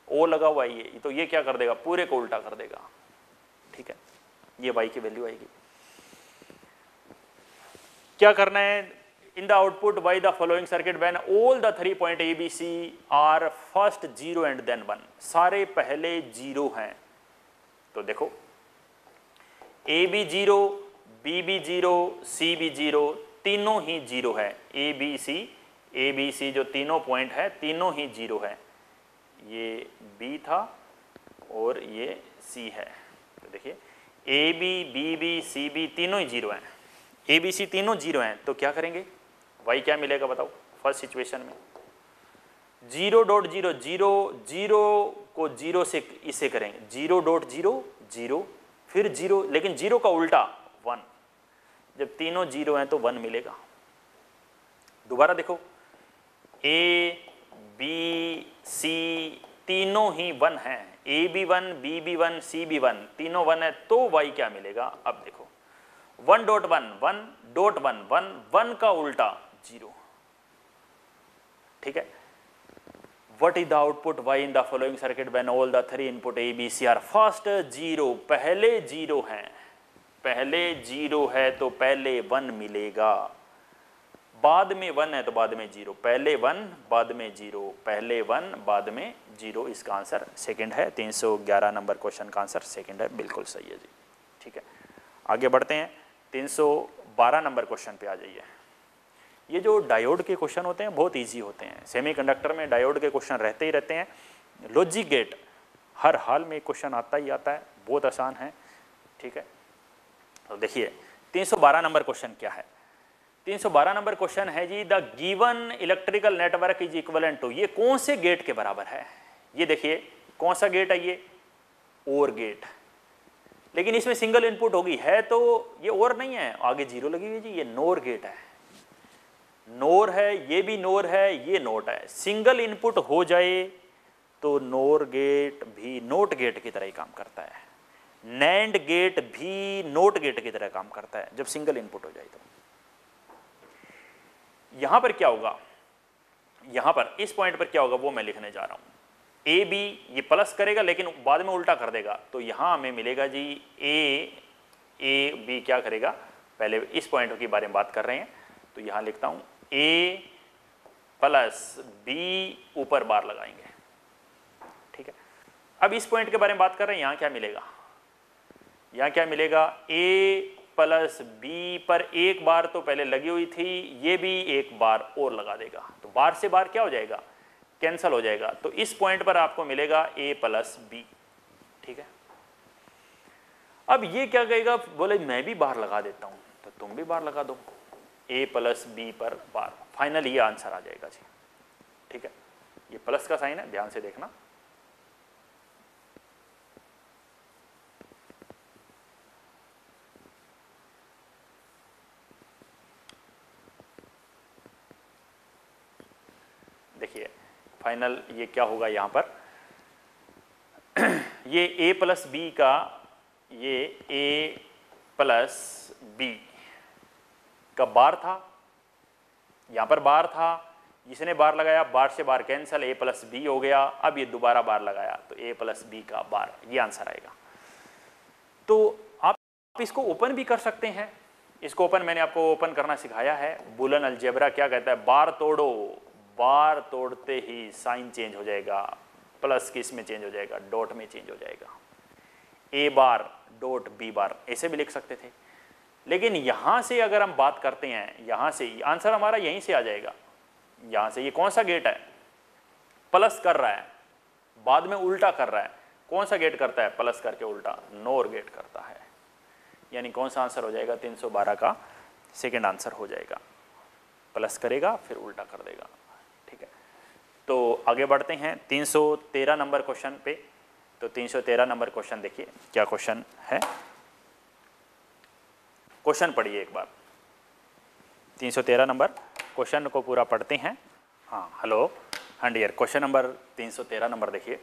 A: O लगा हुआ है, ये तो ये क्या कर देगा, पूरे को उल्टा कर देगा, ठीक है। ये Y की वैल्यू आएगी। क्या करना है, in the output Y the following circuit when all the 3 point ABC are first 0 and then 1, सारे पहले 0 हैं। तो देखो AB 0, BB 0, CB 0, तीनों ही 0 है, ABC जो तीनों पॉइंट है तीनों ही 0 है, ये B था और ये C है। तो देखिए AB, BB, CB तीनों ही 0 हैं, ABC तीनों 0 हैं, तो क्या करेंगे, Y क्या मिलेगा बताओ, फर्स्ट सिचुएशन में 0 डॉट 0, 0 को 0 से इसे करेंगे, 0 डॉट 0 0, फिर 0, लेकिन 0 का उल्टा 1, जब तीनों 0 हैं तो 1 मिलेगा। दोबारा देखो A, B, C तीनों ही 1 हैं, AB1, BB1, CB1 तीनों 1 है, तो Y क्या मिलेगा, अब देखो 1 डॉट 1 1 डॉट 1 1 1 का उल्टा 0, ठीक है। What is the output y in the following circuit when all the three input A, B, C are first 0? पहले 0 हैं, पहले 0 है तो पहले 1 मिलेगा, बाद में 1 है तो बाद में 0, पहले 1 बाद में 0, पहले 1 बाद में 0। इसका आंसर सेकंड है। 311 नंबर क्वेश्चन का आंसर सेकंड है, बिल्कुल सही है जी। ठीक है, आगे बढ़ते हैं। 312 नंबर क्वेश्चन पे आ जाइए। ये जो डायोड के क्वेश्चन होते हैं बहुत इजी होते हैं। सेमीकंडक्टर में डायोड के क्वेश्चन रहते ही रहते हैं। लॉजिक गेट हर हाल में क्वेश्चन आता ही आता है, बहुत आसान है। ठीक है, तो देखिए 312 नंबर क्वेश्चन क्या है। 312 नंबर क्वेश्चन है जी, the given electrical network is equivalent to, ये कौन से गेट के बराबर है। ये देखिए कौन सा गेट है, ये और गेट, लेकिन इसमें सिंगल इनपुट होगी, है तो ये और नहीं है, आगे 0 लगी हुई जी, ये नोर गेट है। नोर है, ये भी नोर है, ये नोट है। सिंगल इनपुट हो जाए तो नोर गेट भी नोट गेट की तरह ही काम करता है, नैंड गेट भी नोट गेट की तरह काम करता है जब सिंगल इनपुट हो जाए। तो यहां पर क्या होगा, यहां पर इस पॉइंट पर क्या होगा वो मैं लिखने जा रहा हूं। ए बी ये प्लस करेगा लेकिन बाद में उल्टा कर देगा, तो यहां हमें मिलेगा जी ए बी क्या करेगा, पहले इस पॉइंट की बारे में बात कर रहे हैं तो यहां लिखता हूं ए प्लस बी, ऊपर बार लगाएंगे। ठीक है, अब इस पॉइंट के बारे में बात कर रहे हैं, यहां क्या मिलेगा, यहां क्या मिलेगा, ए प्लस बी पर एक बार तो पहले लगी हुई थी, ये भी एक बार और लगा देगा, तो बार से बार क्या हो जाएगा, कैंसल हो जाएगा। तो इस पॉइंट पर आपको मिलेगा ए प्लस बी। ठीक है, अब ये क्या कहेगा, बोले मैं भी बार लगा देता हूं, तो तुम भी बार लगा दो, ए प्लस बी पर बार, फाइनल ये आंसर आ जाएगा जी। ठीक है, ये प्लस का साइन है, ध्यान से देखना। देखिए फाइनल ये क्या होगा, यहां पर ये ए प्लस बी का, ये ए प्लस बी का बार था, यहां पर बार था, इसने बार लगाया, बार से बार कैंसल, ए प्लस बी हो गया। अब ये दोबारा बार लगाया तो ए प्लस बी का बार, ये आंसर आएगा। तो आप इसको ओपन भी कर सकते हैं, इसको ओपन मैंने आपको ओपन करना सिखाया है। बुलन अलजेब्रा क्या कहता है, बार तोड़ो, बार तोड़ते ही साइन चेंज हो जाएगा, प्लस किस में चेंज हो जाएगा, डॉट में चेंज हो जाएगा। ए बार डॉट बी बार ऐसे भी लिख सकते थे, लेकिन यहां से अगर हम बात करते हैं, यहां से आंसर हमारा यहीं से आ जाएगा। यहां से ये कौन सा गेट है, प्लस कर रहा है, बाद में उल्टा कर रहा है, कौन सा गेट करता है, प्लस करके उल्टा, नोर गेट करता है। यानी कौन सा आंसर हो जाएगा, 312 का सेकंड आंसर हो जाएगा, प्लस करेगा फिर उल्टा कर देगा। ठीक है, तो आगे बढ़ते हैं 313 नंबर क्वेश्चन पे। तो 313 नंबर क्वेश्चन देखिए क्या क्वेश्चन है, क्वेश्चन पढ़िए एक बार। 313 नंबर क्वेश्चन को पूरा पढ़ते हैं। हाँ हेलो, हाँ डियर, क्वेश्चन नंबर 313 नंबर देखिए।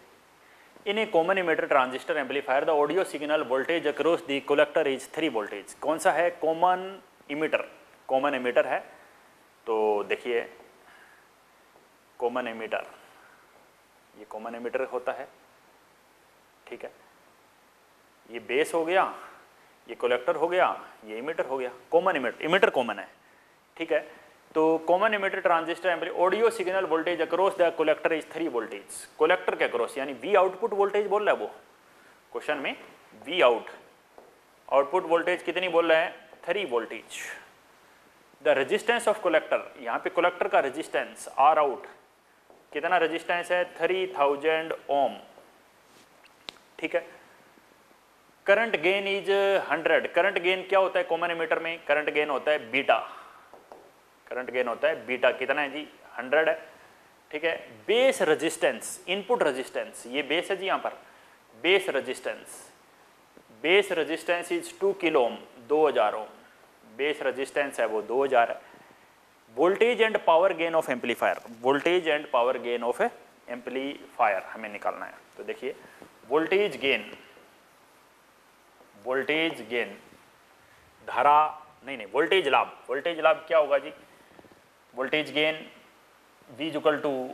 A: In a common emitter transistor amplifier the audio signal voltage across the collector is 3 voltage. कौन सा है, कॉमन इमीटर, कॉमन इमीटर है। तो देखिए कॉमन इमीटर, ये कॉमन इमीटर होता है। ठीक है, ये बेस हो गया, ये कलेक्टर हो गया, ये इमीटर हो गया, कॉमन इमीटर, इमीटर कॉमन है। ठीक है, तो common emitter transistor amplifier audio signal voltage across the collector is 3 voltage. Collector के अक्रॉस यानी वी आउटपुट वोल्टेज बोल रहा है वो क्वेश्चन में, वी आउट, आउटपुट वोल्टेज कितनी बोल रहा है, 3 voltage. The resistance of collector, यहाँ पे कलेक्टर का रेजिस्टेंस आर आउट कितना रेजिस्टेंस है, 3000 ओम। ठीक है, current gain is 100। Current gain क्या होता है कॉमन इमीटर में, करंट गेन होता है बीटा, करंट गेन होता है बीटा, कितना है जी, 100 है। ठीक है, बेस रेजिस्टेंस, इनपुट रेजिस्टेंस, ये बेस है जी, यहाँ पर base resistance, base resistance is 2 kilo ohm, 2000 ohm base resistance है वो 2000 है। Voltage and power gain of amplifier, voltage and power gain of amplifier हमें निकालना है। तो देखिए वोल्टेज गेन, वोल्टेज गेन धारा नहीं, वोल्टेज लाभ, वोल्टेज लाभ क्या होगा जी, voltage gain V equal to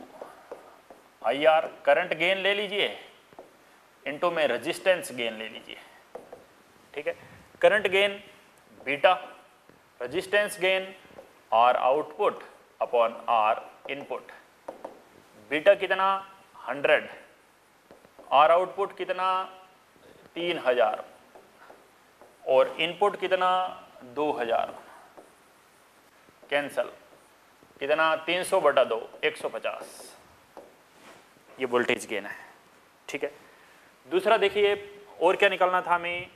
A: I R, current gain ले लीजिए इनटू में रेजिस्टेंस गेन ले लीजिए, ठीक है। Current gain beta, resistance gain R output upon R input. Beta कितना 100, आर आउटपुट कितना 3000 और इनपुट कितना 2000, कैंसल, कितना 300/2 150, ये वोल्टेज गेन है, ठीक है। दूसरा देखिए और क्या निकालना था हमें,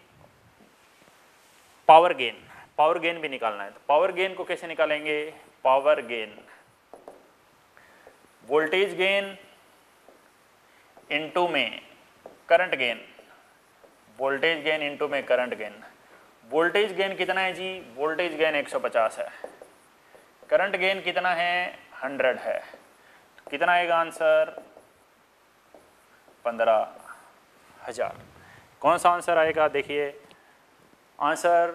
A: पावर गेन, पावर गेन भी निकालना है। तो पावर गेन को कैसे निकालेंगे, power gain voltage gain into में current gain, voltage gain into में करंट गेन। वोल्टेज गेन कितना है जी, वोल्टेज गेन 150 है, करंट गेन कितना है 100 है, तो कितना आएगा आंसर 15,000। कौन सा आंसर आएगा, देखिए आंसर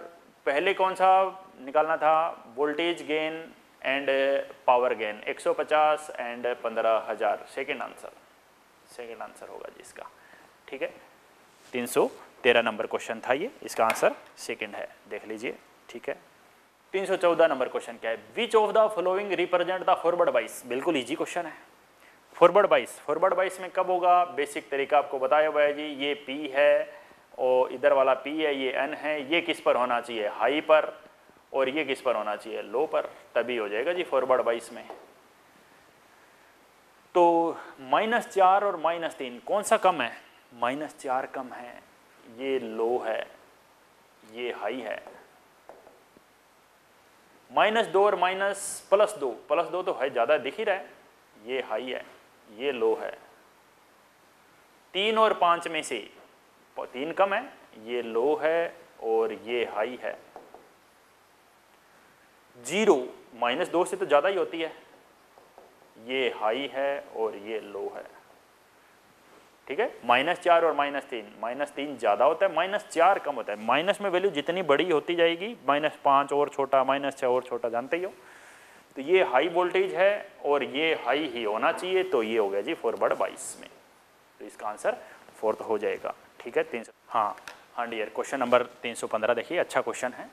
A: पहले कौन सा निकालना था, voltage gain and power gain 150 and 15,000, second answer होगा जी इसका, ठीक है। 313 नंबर क्वेश्चन था ये, इसका आंसर सेकेंड है, देख लीजिए, ठीक है। 314 नंबर क्वेश्चन क्या है, विच of the following represent the forward बाइस। बिल्कुल इजी क्वेश्चन है। फॉरवर्ड बाइस में कब होगा, बेसिक तरीका आपको बताया हुआ है जी, ये P है और इधर वाला P है, ये N है, ये किस पर होना चाहिए, हाई पर, और ये किस पर होना चाहिए, लो पर, तभी हो जाएगा जी फॉरवर्ड बाइस में। तो -4 और -3 कौन सा कम है, -4 कम है, ये लो है, ये हाई है। -2 और +2 तो है, ज़्यादा दिख ही रहा है, ये हाई है, ये लो है। 3 और 5 में से 3 कम है, ये लो है और ये हाई है। 0 -2 से तो ज़्यादा ही होती है, ये हाई है और ये लो है, ठीक है। -4 और -3 ज़्यादा होता है, -4 कम होता है। माइनस में वैल्यू जितनी बड़ी होती जाएगी, -5 और छोटा, -6 और छोटा, जानते ही हो। तो ये हाई वोल्टेज है और ये हाई ही होना चाहिए, तो ये हो गया जी फॉरवर्ड बाइस में, तो इसका आंसर 4th हो जाएगा, ठीक है। 300, हाँ डियर, क्वेश्चन नंबर 315 देखिए, अच्छा क्वेश्चन है।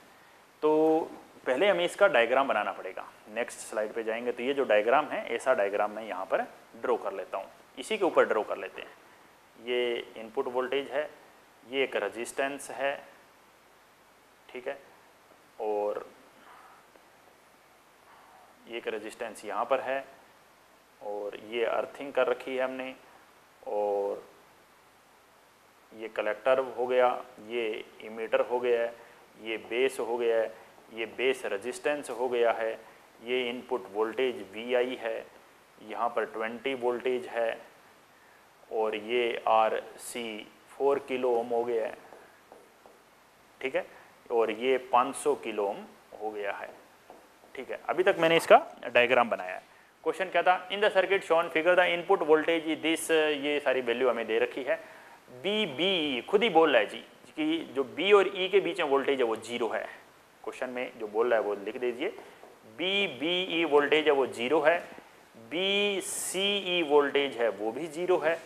A: तो पहले हमें इसका डायग्राम बनाना पड़ेगा, नेक्स्ट स्लाइड पे जाएंगे तो ये जो डायग्राम है, ऐसा डायग्राम मैं यहाँ पर ड्रॉ कर लेता हूँ, इसी के ऊपर ड्रॉ कर लेते हैं। ये इनपुट वोल्टेज है, ये एक रेजिस्टेंस है, ठीक है, और ये एक रेजिस्टेंस यहाँ पर है, और ये अर्थिंग कर रखी है हमने, और ये कलेक्टर हो गया, ये इमीटर हो गया है, ये बेस हो गया है, ये बेस रेजिस्टेंस हो गया है, ये इनपुट वोल्टेज VI है, यहाँ पर 20 वोल्टेज है, और ये RC 4 किलो ओम हो गया है, ठीक है, और ये 500 किलो ओम हो गया है, ठीक है। अभी तक मैंने इसका डायग्राम बनाया है। क्वेश्चन क्या था, इन the circuit shown figure the input voltage this, ये सारी वैल्यू हमें दे रखी है। B खुद ही बोल रहा है जी कि जो B और E के बीच में वोल्टेज है वो 0 है, क्वेश्चन में जो बोल रहा है वो लिख दीजिए। BE वोल्टेज है वो 0 है, BCE वोल्टेज है वो भी 0 है।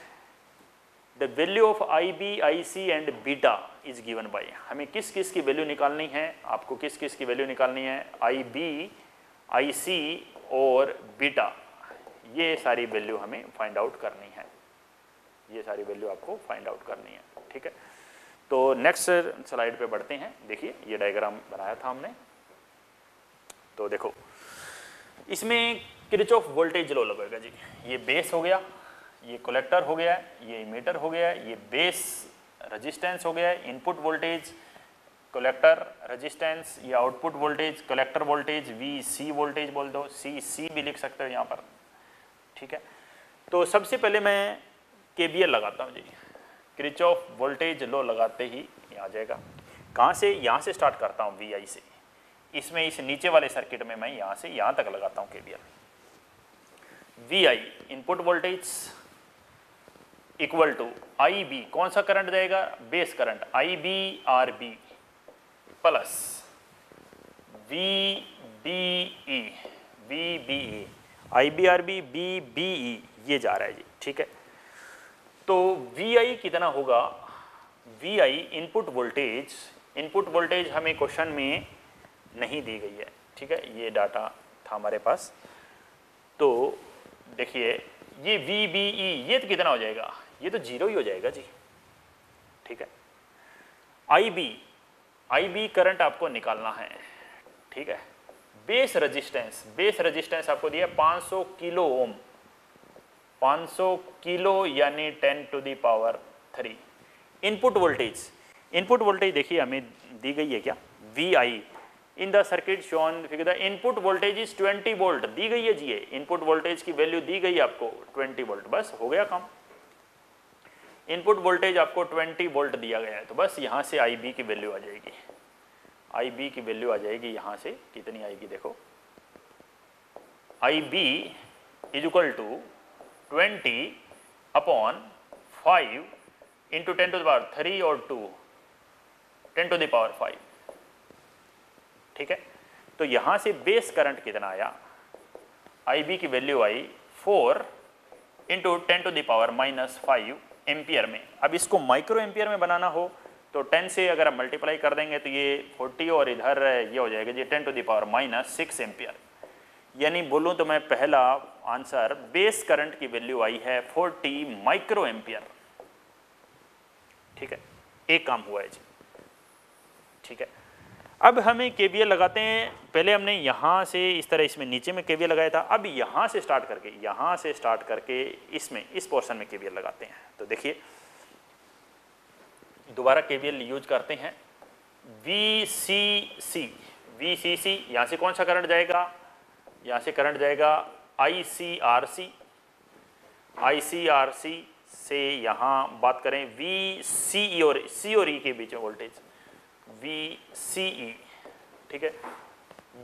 A: The value of IB, IC and beta is given by, हमें किस किस की वैल्यू निकालनी है, आपको किस किस की वैल्यू निकालनी है, IB, IC और बीटा, ये सारी वैल्यू हमें फाइंड आउट करनी है, ये सारी वैल्यू आपको फाइंड आउट करनी है, ठीक है। तो नेक्स्ट स्लाइड पे बढ़ते हैं। देखिए ये डायग्राम बनाया था हमने, तो देखो इसमें किरचॉफ वोल्टेज लॉ लगेगा जी। ये बेस हो गया, ये कलेक्टर हो गया, ये इमीटर हो गया, ये बेस रेजिस्टेंस हो गया, इनपुट वोल्टेज कलेक्टर रेजिस्टेंस, ये output voltage collector voltage, VC voltage बोल दो, CC भी लिख सकते हो यहाँ पर, ठीक है। तो सबसे पहले मैं KVL लगाता हूँ जी, किरचॉफ वोल्टेज लॉ लगाते ही ये आ जाएगा। कहाँ से, यहाँ से स्टार्ट करता हूँ VI से, इसमें इस नीचे वाले सर्किट में मैं यहाँ से यहाँ तक लगाता हूँ KVL। VI input voltage equal to IB, कौन सा करंट देगा, base current IB RB plus VBE IBRB BBE ये जा रहा है जी, ठीक है। तो VI कितना होगा, VI इनपुट वोल्टेज हमें क्वेश्चन में नहीं दी गई है, ठीक है, ये डाटा था हमारे पास। तो देखिए ये VBE ये तो कितना हो जाएगा, ये तो 0 ही हो जाएगा जी, ठीक है। IB करंट आपको निकालना है, ठीक है। बेस रेजिस्टेंस आपको दिया 500 किलो ओम, 500 किलो यानी 10 to the power 3। Input voltage देखिए हमें दी गई है क्या, VI in the circuit shown figure the input voltage is 20 volt दी गई है जी, ये इनपुट वोल्टेज की वैल्यू दी गई आपको 20 वोल्ट, बस हो गया काम। इनपुट वोल्टेज आपको 20 वोल्ट दिया गया है, तो बस यहाँ से IB की वैल्यू आ जाएगी, IB की वैल्यू आ जाएगी यहाँ से, कितनी आएगी देखो, IB is equal to 20 upon 5 into 10 to the power 3 और 2 10 टू द पावर 5, ठीक है। तो यहाँ से बेस करंट कितना आया, IB की वैल्यू आई 4 into 10 to the power -5 ampere में। अब इसको माइक्रो एम्पियर में बनाना हो तो 10 से अगर आप मल्टीप्लाई कर देंगे तो ये 40 और इधर ये हो जाएगा जी 10 टू द पावर -6 एम्पियर। यानी बोलूँ तो मैं पहला आंसर बेस करंट की वैल्यू आई है 40 माइक्रो एम्पियर, ठीक है, एक काम हुआ है जी, ठीक है। अब हमें KVL लगाते हैं, पहले हमने यहाँ से इस तरह इसमें नीचे में KVL लगाया था, अब यहाँ से स्टार्ट करके इसमें इस पोर्शन में KVL लगाते हैं। तो देखिए दोबारा KVL यूज करते हैं, VCC यहाँ से कौन सा करंट जाएगा, यहाँ से करंट जाएगा ICRC से यहाँ बात करें VCE और C और E के बीच में वोल्टेज VCE, ठीक है।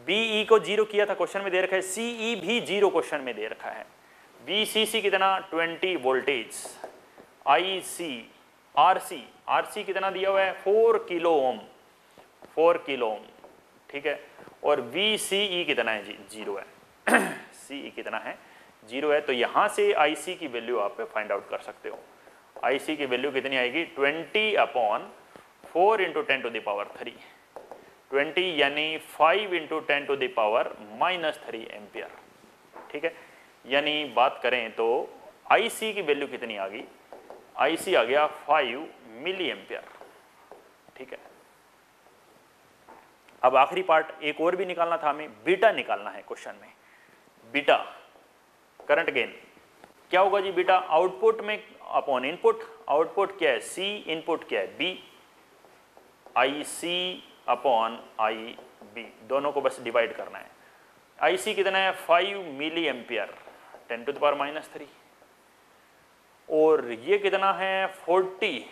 A: BE को 0 किया था, क्वेश्चन में दे रखा है, CE भी 0 क्वेश्चन में दे रखा है। VCC कितना 20 वोल्टेज, RC कितना दिया हुआ है 4 किलो ओम, ठीक है। और VCE कितना है जी 0 है CE कितना है 0 है। तो यहाँ से IC की वैल्यू आप फाइंड आउट कर सकते हो। IC की वैल्यू कितनी आएगी 20 upon 4 into 10 to the power 3, 20 यानी 5 into 10 to the power -3 ampere, ठीक है। यानी बात करें तो IC की वैल्यू कितनी आ गई, IC आ गया 5 मिली एम्पियर, ठीक है। अब आखिरी पार्ट एक और भी निकालना था हमें, बीटा निकालना है क्वेश्चन में। बीटा करंट गेन क्या होगा जी, बीटा आउटपुट में अपॉन इनपुट, आउटपुट क्या है C, इनपुट क्या है B, IC अपॉन IB, दोनों को बस डिवाइड करना है। IC कितना है 5 milliampere 10 to the power -3, और ये कितना है 40,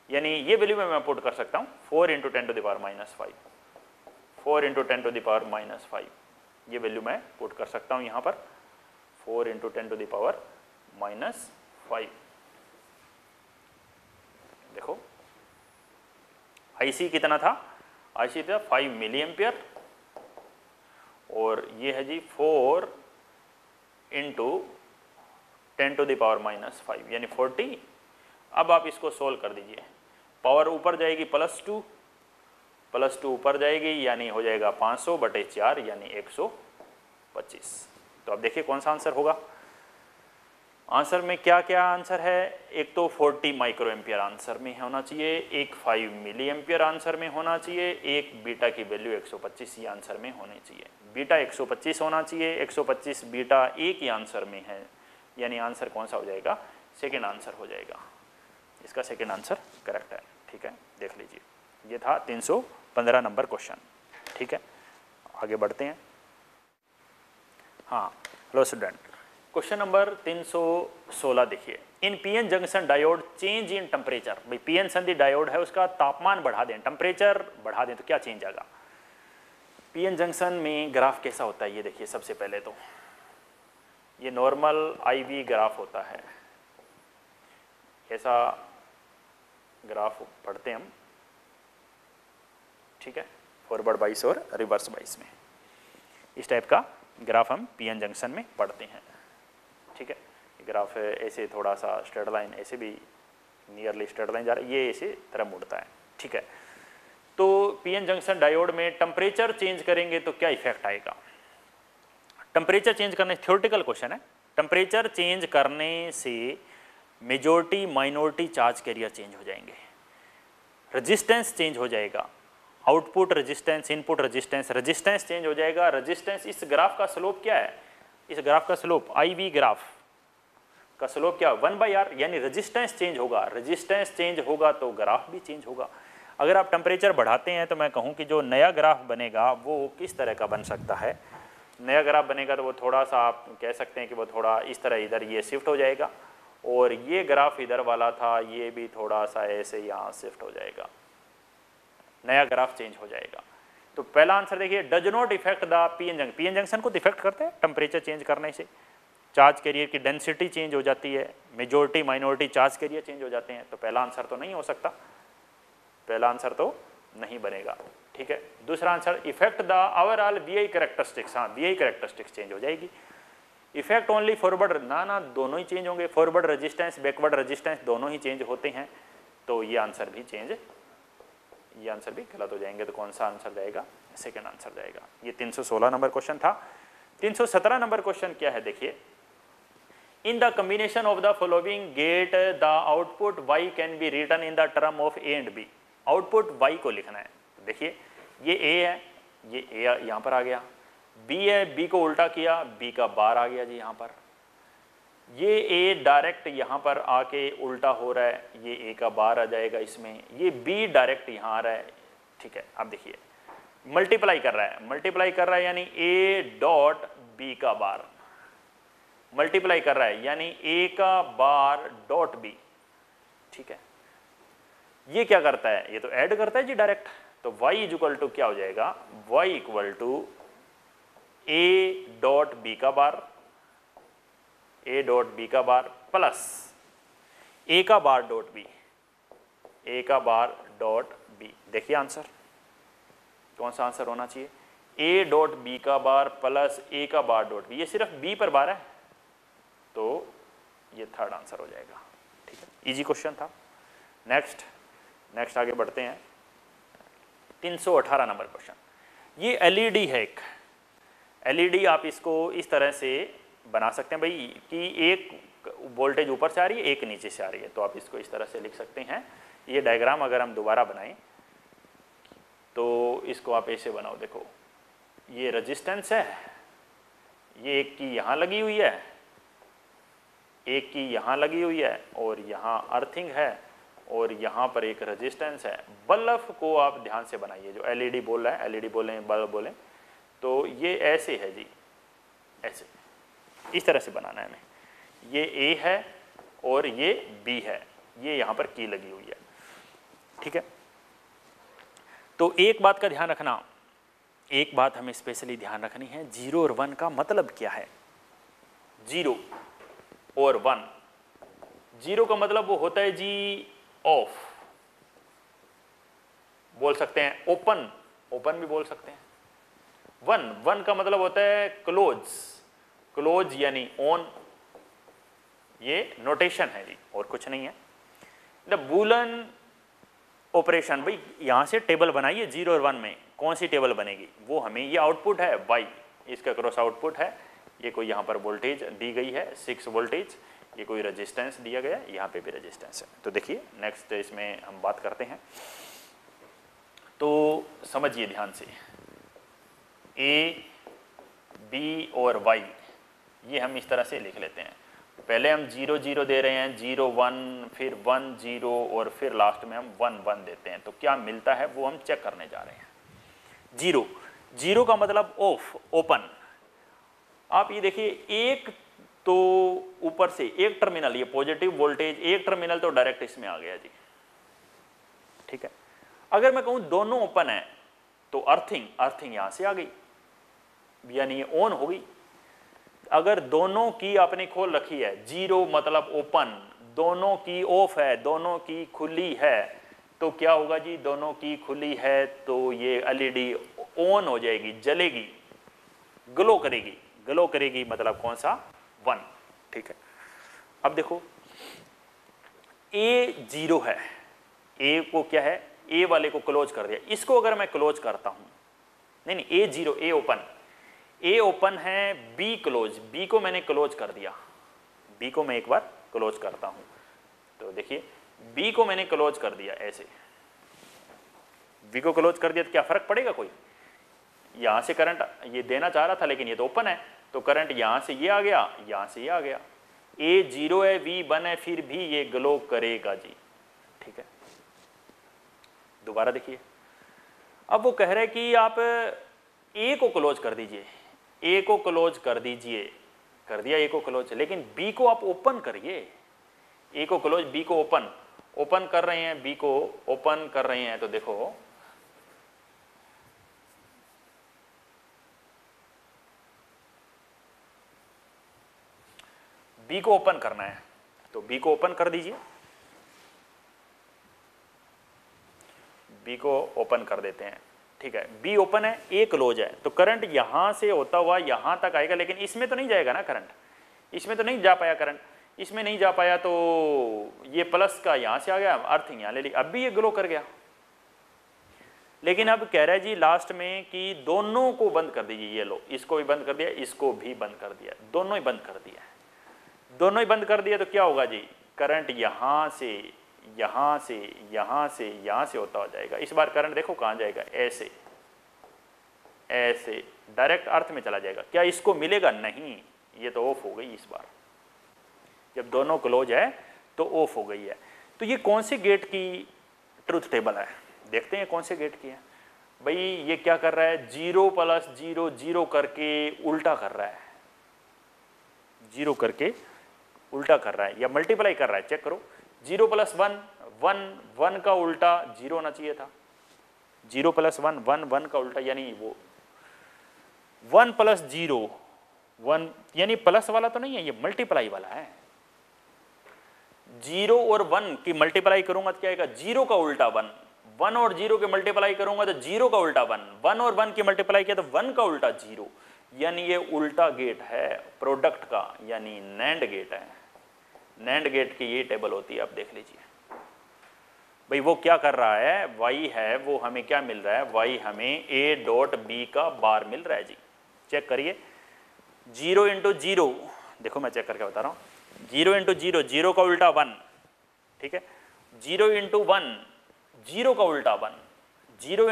A: यानी ये वैल्यू मैं पुट कर सकता हूँ 4 into 10 to the power -5, 4 into 10 to the power -5, ये वैल्यू मैं पुट कर सकता हूँ यहाँ पर 4 इंटू 10 टू द पावर -5। देखो IC कितना था, IC था 5 मिली एम्पियर, और ये है जी 4 इंटू 10 टू द पावर -5 यानी 40। अब आप इसको सोल्व कर दीजिए, पावर ऊपर जाएगी +2 ऊपर जाएगी यानी हो जाएगा 500/4 यानी 125। तो अब देखिए कौन सा आंसर होगा। आंसर में क्या क्या आंसर है, एक तो 40 माइक्रो एम्पियर आंसर में होना चाहिए, एक 5 मिली एम्पियर आंसर में होना चाहिए, एक बीटा की वैल्यू 125 ये आंसर में होनी चाहिए। बीटा 125 होना चाहिए, 125 बीटा एक ही आंसर में है, यानी आंसर कौन सा हो जाएगा, सेकेंड आंसर हो जाएगा। इसका सेकेंड आंसर करेक्ट है, ठीक है, देख लीजिए। ये था 315 नंबर क्वेश्चन, ठीक है। आगे बढ़ते हैं। हाँ हेलो स्टूडेंट, क्वेश्चन नंबर 316 देखिए, in PN junction diode change in temperature. भाई पीएन संधि डायोड है, उसका तापमान बढ़ा दें, टेम्परेचर बढ़ा दें तो क्या चेंज आएगा। पीएन जंक्शन में ग्राफ कैसा होता है ये देखिए। सबसे पहले तो ये नॉर्मल IV ग्राफ होता है, ऐसा ग्राफ पढ़ते हैं हम, ठीक है, फॉरवर्ड बाइस और रिवर्स बाइस में इस टाइप का ग्राफ हम पीएन जंक्शन में पढ़ते हैं। ठीक है, ग्राफ ऐसे थोड़ा सा स्ट्रेट लाइन ऐसे भी नियरली स्ट्रेट लाइन जा रहा है, ये ऐसे तरह मुड़ता है। ठीक है, तो पीएन जंक्शन डायोड में टेम्परेचर चेंज करेंगे तो क्या इफेक्ट आएगा? टेम्परेचर चेंज करने, थ्योरेटिकल क्वेश्चन है, टेम्परेचर चेंज करने से majority minority charge career change हो जाएंगे, रेजिस्टेंस चेंज हो जाएगा, output resistance, input resistance, resistance change हो जाएगा। रेजिस्टेंस, इस ग्राफ का स्लोप क्या है? इस ग्राफ का स्लोप IV ग्राफ का स्लोप क्या? 1/R, यानी रेजिस्टेंस चेंज होगा। रेजिस्टेंस चेंज होगा तो ग्राफ भी चेंज होगा। अगर आप टेम्परेचर बढ़ाते हैं तो मैं कहूँ कि जो नया ग्राफ बनेगा वो किस तरह का बन सकता है? नया ग्राफ बनेगा तो वो थोड़ा सा आप कह सकते हैं कि वो थोड़ा इस तरह इधर ये शिफ्ट हो जाएगा, और ये ग्राफ इधर वाला था ये भी थोड़ा सा ऐसे यहाँ शिफ्ट हो जाएगा, नया ग्राफ चेंज हो जाएगा। तो पहला आंसर देखिए, does not effect the PN junction को इफेक्ट करते हैं टेम्परेचर चेंज करने से, चार्ज कैरियर की डेंसिटी चेंज हो जाती है, majority minority charge career change हो जाते हैं। तो पहला आंसर तो नहीं हो सकता, पहला आंसर तो नहीं बनेगा। ठीक है, दूसरा answer, effect the overall BI characteristics, हाँ BI कैरेक्टरिस्टिक्स चेंज हो जाएगी। इफेक्ट ओनली फॉरवर्ड, ना दोनों ही चेंज होंगे, फॉरवर्ड रेजिस्टेंस बैकवर्ड रेजिस्टेंस दोनों ही चेंज होते हैं, तो ये आंसर भी चेंज, ये आंसर भी गलत हो जाएंगे। तो कौन सा आंसर जाएगा? सेकंड आंसर जाएगा। ये 316 नंबर क्वेश्चन था। 317 नंबर क्वेश्चन क्या है देखिए, in the combination of the following gate the output y can be written in the term of A and B। Output y को लिखना है। देखिए ये A है, ये A यहाँ पर आ गया, B है, B को उल्टा किया, B का बार आ गया जी यहाँ पर, ये A डायरेक्ट यहाँ पर आके उल्टा हो रहा है, ये A का बार आ जाएगा इसमें, ये B डायरेक्ट यहाँ आ रहा है। ठीक है, अब देखिए मल्टीप्लाई कर रहा है, मल्टीप्लाई कर रहा है यानी A डॉट B का बार, मल्टीप्लाई कर रहा है यानी A का बार डॉट B। ठीक है, ये क्या करता है? ये तो ऐड करता है जी डायरेक्ट। तो y इक्वल टू क्या हो जाएगा? y equal to A dot B का बार, A डॉट B का बार प्लस A का बार डॉट B, A का बार डॉट B। देखिए आंसर कौन सा आंसर होना चाहिए? A डॉट B का बार प्लस A का बार डॉट B। ये सिर्फ B पर बार है तो ये थर्ड आंसर हो जाएगा। ठीक है, इजी क्वेश्चन था। नेक्स्ट आगे बढ़ते हैं। 318 नंबर क्वेश्चन, ये LED है एक LED, आप इसको इस तरह से बना सकते हैं भाई कि एक वोल्टेज ऊपर से आ रही है, एक नीचे से आ रही है, तो आप इसको इस तरह से लिख सकते हैं। ये डायग्राम अगर हम दोबारा बनाएं तो इसको आप ऐसे बनाओ, देखो ये रेजिस्टेंस है, ये एक की यहाँ लगी हुई है, एक की यहाँ लगी हुई है, और यहाँ अर्थिंग है, और यहाँ पर एक रेजिस्टेंस है। बल्ब को आप ध्यान से बनाइए, जो LED बोल रहा है, LED बोलें, बल्ब बोलें, तो ये ऐसे है जी, ऐसे इस तरह से बनाना है हमें। ये A है और ये B है, ये यहाँ पर की लगी हुई है। ठीक है, तो एक बात का ध्यान रखना, एक बात हमें स्पेशली ध्यान रखनी है, 0 और 1 का मतलब क्या है? 0 और 1, 0 का मतलब वो होता है जी ऑफ, बोल सकते हैं ओपन, ओपन भी बोल सकते हैं। 1 का मतलब होता है क्लोज, क्लोज यानी ऑन, ये नोटेशन है जी और कुछ नहीं है। द बूलन ऑपरेशन, भाई यहाँ से टेबल बनाइए 0 और 1 में, कौन सी टेबल बनेगी? वो हमें, ये आउटपुट है y, इसका क्रॉस आउटपुट है, ये कोई यहाँ पर वोल्टेज दी गई है 6 वोल्टेज, ये कोई रेजिस्टेंस दिया गया, यहाँ पे भी रेजिस्टेंस है। तो देखिए नेक्स्ट इसमें हम बात करते हैं, तो समझिए ध्यान से, A, B और Y ये हम इस तरह से लिख लेते हैं। पहले हम 0 0 दे रहे हैं, 0 1, फिर 1 0 और फिर लास्ट में हम 1 1 देते हैं, तो क्या मिलता है वो हम चेक करने जा रहे हैं। 0 का मतलब ऑफ, ओपन। आप ये देखिए, एक तो ऊपर से एक टर्मिनल, ये पॉजिटिव वोल्टेज, एक टर्मिनल तो डायरेक्ट इसमें आ गया जी। ठीक है, अगर मैं कहूँ दोनों ओपन है तो अर्थिंग यहाँ से आ गई, यानी ये ऑन हो गई। अगर दोनों की आपने खोल रखी है, 0 मतलब ओपन, दोनों की ऑफ है, दोनों की खुली है, तो क्या होगा जी? दोनों की खुली है तो ये LED ऑन हो जाएगी, जलेगी, ग्लो करेगी, ग्लो करेगी मतलब कौन सा 1, ठीक है। अब देखो ए 0 है, ए को क्या है, ए वाले को क्लोज कर दिया, इसको अगर मैं क्लोज करता हूं, नहीं ए 0, ए ओपन, ए ओपन है, बी क्लोज, बी को मैंने क्लोज कर दिया, बी को मैं एक बार क्लोज करता हूं, तो देखिए बी को मैंने क्लोज कर दिया, ऐसे बी को क्लोज कर दिया तो क्या फर्क पड़ेगा कोई, यहां से करंट ये देना चाह रहा था लेकिन ये तो ओपन है, तो करंट यहां से ये आ गया, यहां से ये आ गया, ए 0 है, बी 1 है, फिर भी ये ग्लो करेगा जी, ठीक है। दोबारा देखिए, अब वो कह रहे हैं कि आप ए को क्लोज कर दीजिए, ए को क्लोज कर दीजिए, कर दिया ए को क्लोज, लेकिन बी को आप ओपन करिए, ए को क्लोज, बी को ओपन, ओपन कर रहे हैं, बी को ओपन कर रहे हैं, तो देखो बी को ओपन करना है, तो बी को ओपन कर दीजिए, बी को ओपन कर देते हैं, ठीक है। बी ओपन है, ए क्लोज है, तो करंट यहां से होता हुआ यहां तक आएगा, लेकिन इसमें तो नहीं जाएगा ना करंट, इसमें तो नहीं जा पाया करंट, इसमें नहीं जा पाया, तो ये प्लस का यहां से आ गया, अर्थिंग यहां ले ली, अब भी ये ग्लो कर गया। लेकिन अब कह रहा है जी लास्ट में कि दोनों को बंद कर दीजिए, ये लो, इसको भी बंद कर दिया, इसको भी बंद कर दिया, दोनों ही बंद कर दिया, दोनों ही बंद कर दिया, तो क्या होगा जी, करंट यहां से यहां से यहां से यहां से होता हो जाएगा, इस बार करंट देखो कहां जाएगा, ऐसे ऐसे डायरेक्ट अर्थ में चला जाएगा, क्या इसको मिलेगा, नहीं, ये तो ऑफ हो गई, इस बार जब दोनों क्लोज है तो ऑफ हो गई है। तो ये कौन से गेट की ट्रुथ टेबल है, देखते हैं कौन से गेट की है भाई। ये क्या कर रहा है, 0 + 0 0 करके उल्टा कर रहा है, 0 करके उल्टा कर रहा है या मल्टीप्लाई कर रहा है, चेक करो, 0 + 1 1 1 का उल्टा 0 होना चाहिए था, 0 + 1 1 1 का उल्टा, यानी वो 1 + 0 1, यानी प्लस वाला तो नहीं है, ये मल्टीप्लाई वाला है, 0 और 1 की मल्टीप्लाई करूंगा तो क्या आएगा, 0 का उल्टा 1, 1 और 0 के मल्टीप्लाई करूंगा तो 0 का उल्टा 1, 1 और 1 की मल्टीप्लाई किया तो 1 का उल्टा 0, यानी ये उल्टा गेट है प्रोडक्ट का, यानी नैंड गेट है। नैंड गेट की ये टेबल होती है, आप देख लीजिए भाई। वो क्या कर रहा है, y है, वो हमें क्या मिल रहा है, y हमें a.b का बार मिल रहा है जी, चेक करिए, 0 × 0, देखो मैं चेक करके बता रहा हूँ, 0 × 0 0 का उल्टा 1, ठीक है, 0 × 1 0 का उल्टा 1, 0 ×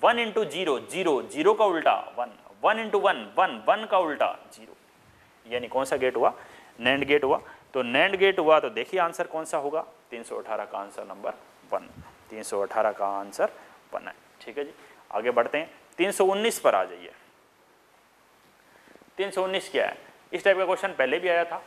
A: 1 × 0 0 0 का उल्टा 1, 1 × 1 1 1 का उल्टा 0, यानी कौन सा गेट हुआ, नैंड गेट हुआ। तो नैंड गेट हुआ तो देखिए आंसर कौन सा होगा, 318 का आंसर नंबर 1, 318 का आंसर 1 है, ठीक है जी। आगे बढ़ते हैं, 319 पर आ जाइए। 319 क्या है, इस टाइप का क्वेश्चन पहले भी आया था।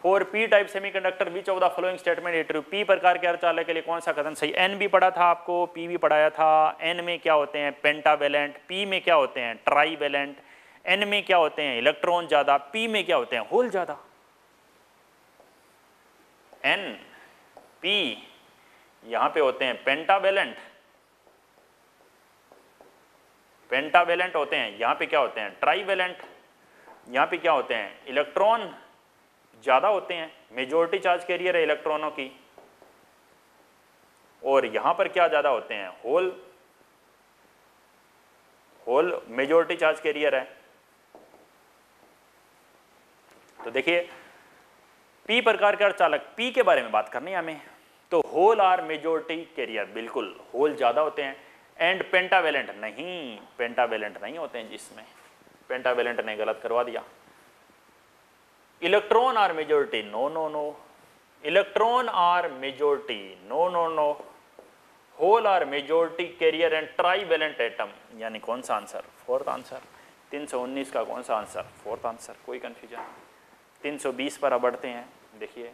A: For P type semiconductor which of the following statement is true, P प्रकार के अर्धचालक के लिए कौन सा कथन सही। एन भी पढ़ा था आपको, पी भी पढ़ाया था। एन में क्या होते हैं, पेंटावेलेंट, पी में क्या होते हैं, ट्राईवेलेंट, एन में क्या होते हैं, इलेक्ट्रॉन ज्यादा, पी में क्या होते हैं, होल ज्यादा। एन पी यहां पे होते हैं पेंटावेलेंट, पेंटावेलेंट होते हैं, यहां पे क्या होते हैं, ट्राईवेलेंट, यहां पे क्या होते हैं, इलेक्ट्रॉन ज्यादा होते हैं, मेजॉरिटी चार्ज कैरियर है इलेक्ट्रॉनों की, और यहां पर क्या ज्यादा होते हैं, hole, hole majority charge carrier है। तो देखिए पी प्रकार के अर्धचालक, पी के बारे में बात करनी है हमें, तो होल आर मेजॉरिटी कैरियर, बिल्कुल होल ज्यादा होते हैं। एंड पेंटावेलेंट नहीं, पेंटावेलेंट नहीं होते हैं, जिसमें पेंटावेलेंट ने गलत करवा दिया। Electron are majority, no no no, electron are majority, no no no, hole are majority carrier and trivalent atom, यानी कौन सा आंसर, फोर्थ आंसर। 319 का कौन सा आंसर, फोर्थ आंसर, कोई कंफ्यूजन। 320 पर अब बढ़ते हैं, देखिए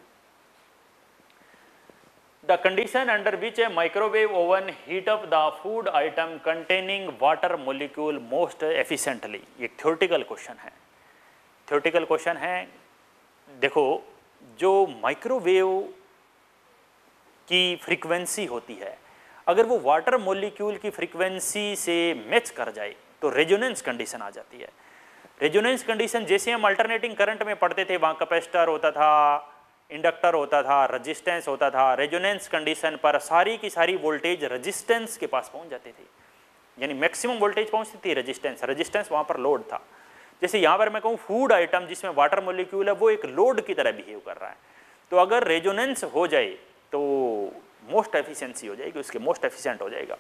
A: the condition under which A microwave oven heat up the food item containing water molecule most efficiently, ये थ्योरेटिकल क्वेश्चन है, थ्योरेटिकल क्वेश्चन है। देखो जो माइक्रोवेव की फ्रीक्वेंसी होती है, अगर वो वाटर मॉलिक्यूल की फ्रीक्वेंसी से मैच कर जाए तो रेजोनेंस कंडीशन आ जाती है। रेजोनेंस कंडीशन जैसे हम अल्टरनेटिंग करंट में पढ़ते थे, वहाँ कैपेसिटर होता था, इंडक्टर होता था, रेजिस्टेंस होता था। रेजोनेंस कंडीशन पर सारी की सारी वोल्टेज रेजिस्टेंस के पास पहुंच जाती थी, यानी मैक्सिमम वोल्टेज पहुंचती थी रेजिस्टेंस। रेजिस्टेंस वहाँ पर लोड था। जैसे यहाँ पर मैं कहूँ फूड आइटम जिसमें वाटर मोलिक्यूल है वो एक लोड की तरह बिहेव कर रहा है, तो अगर रेजोनेंस हो जाए तो मोस्ट एफिशिएंसी हो जाएगी, उसके मोस्ट एफिशिएंट हो जाएगा।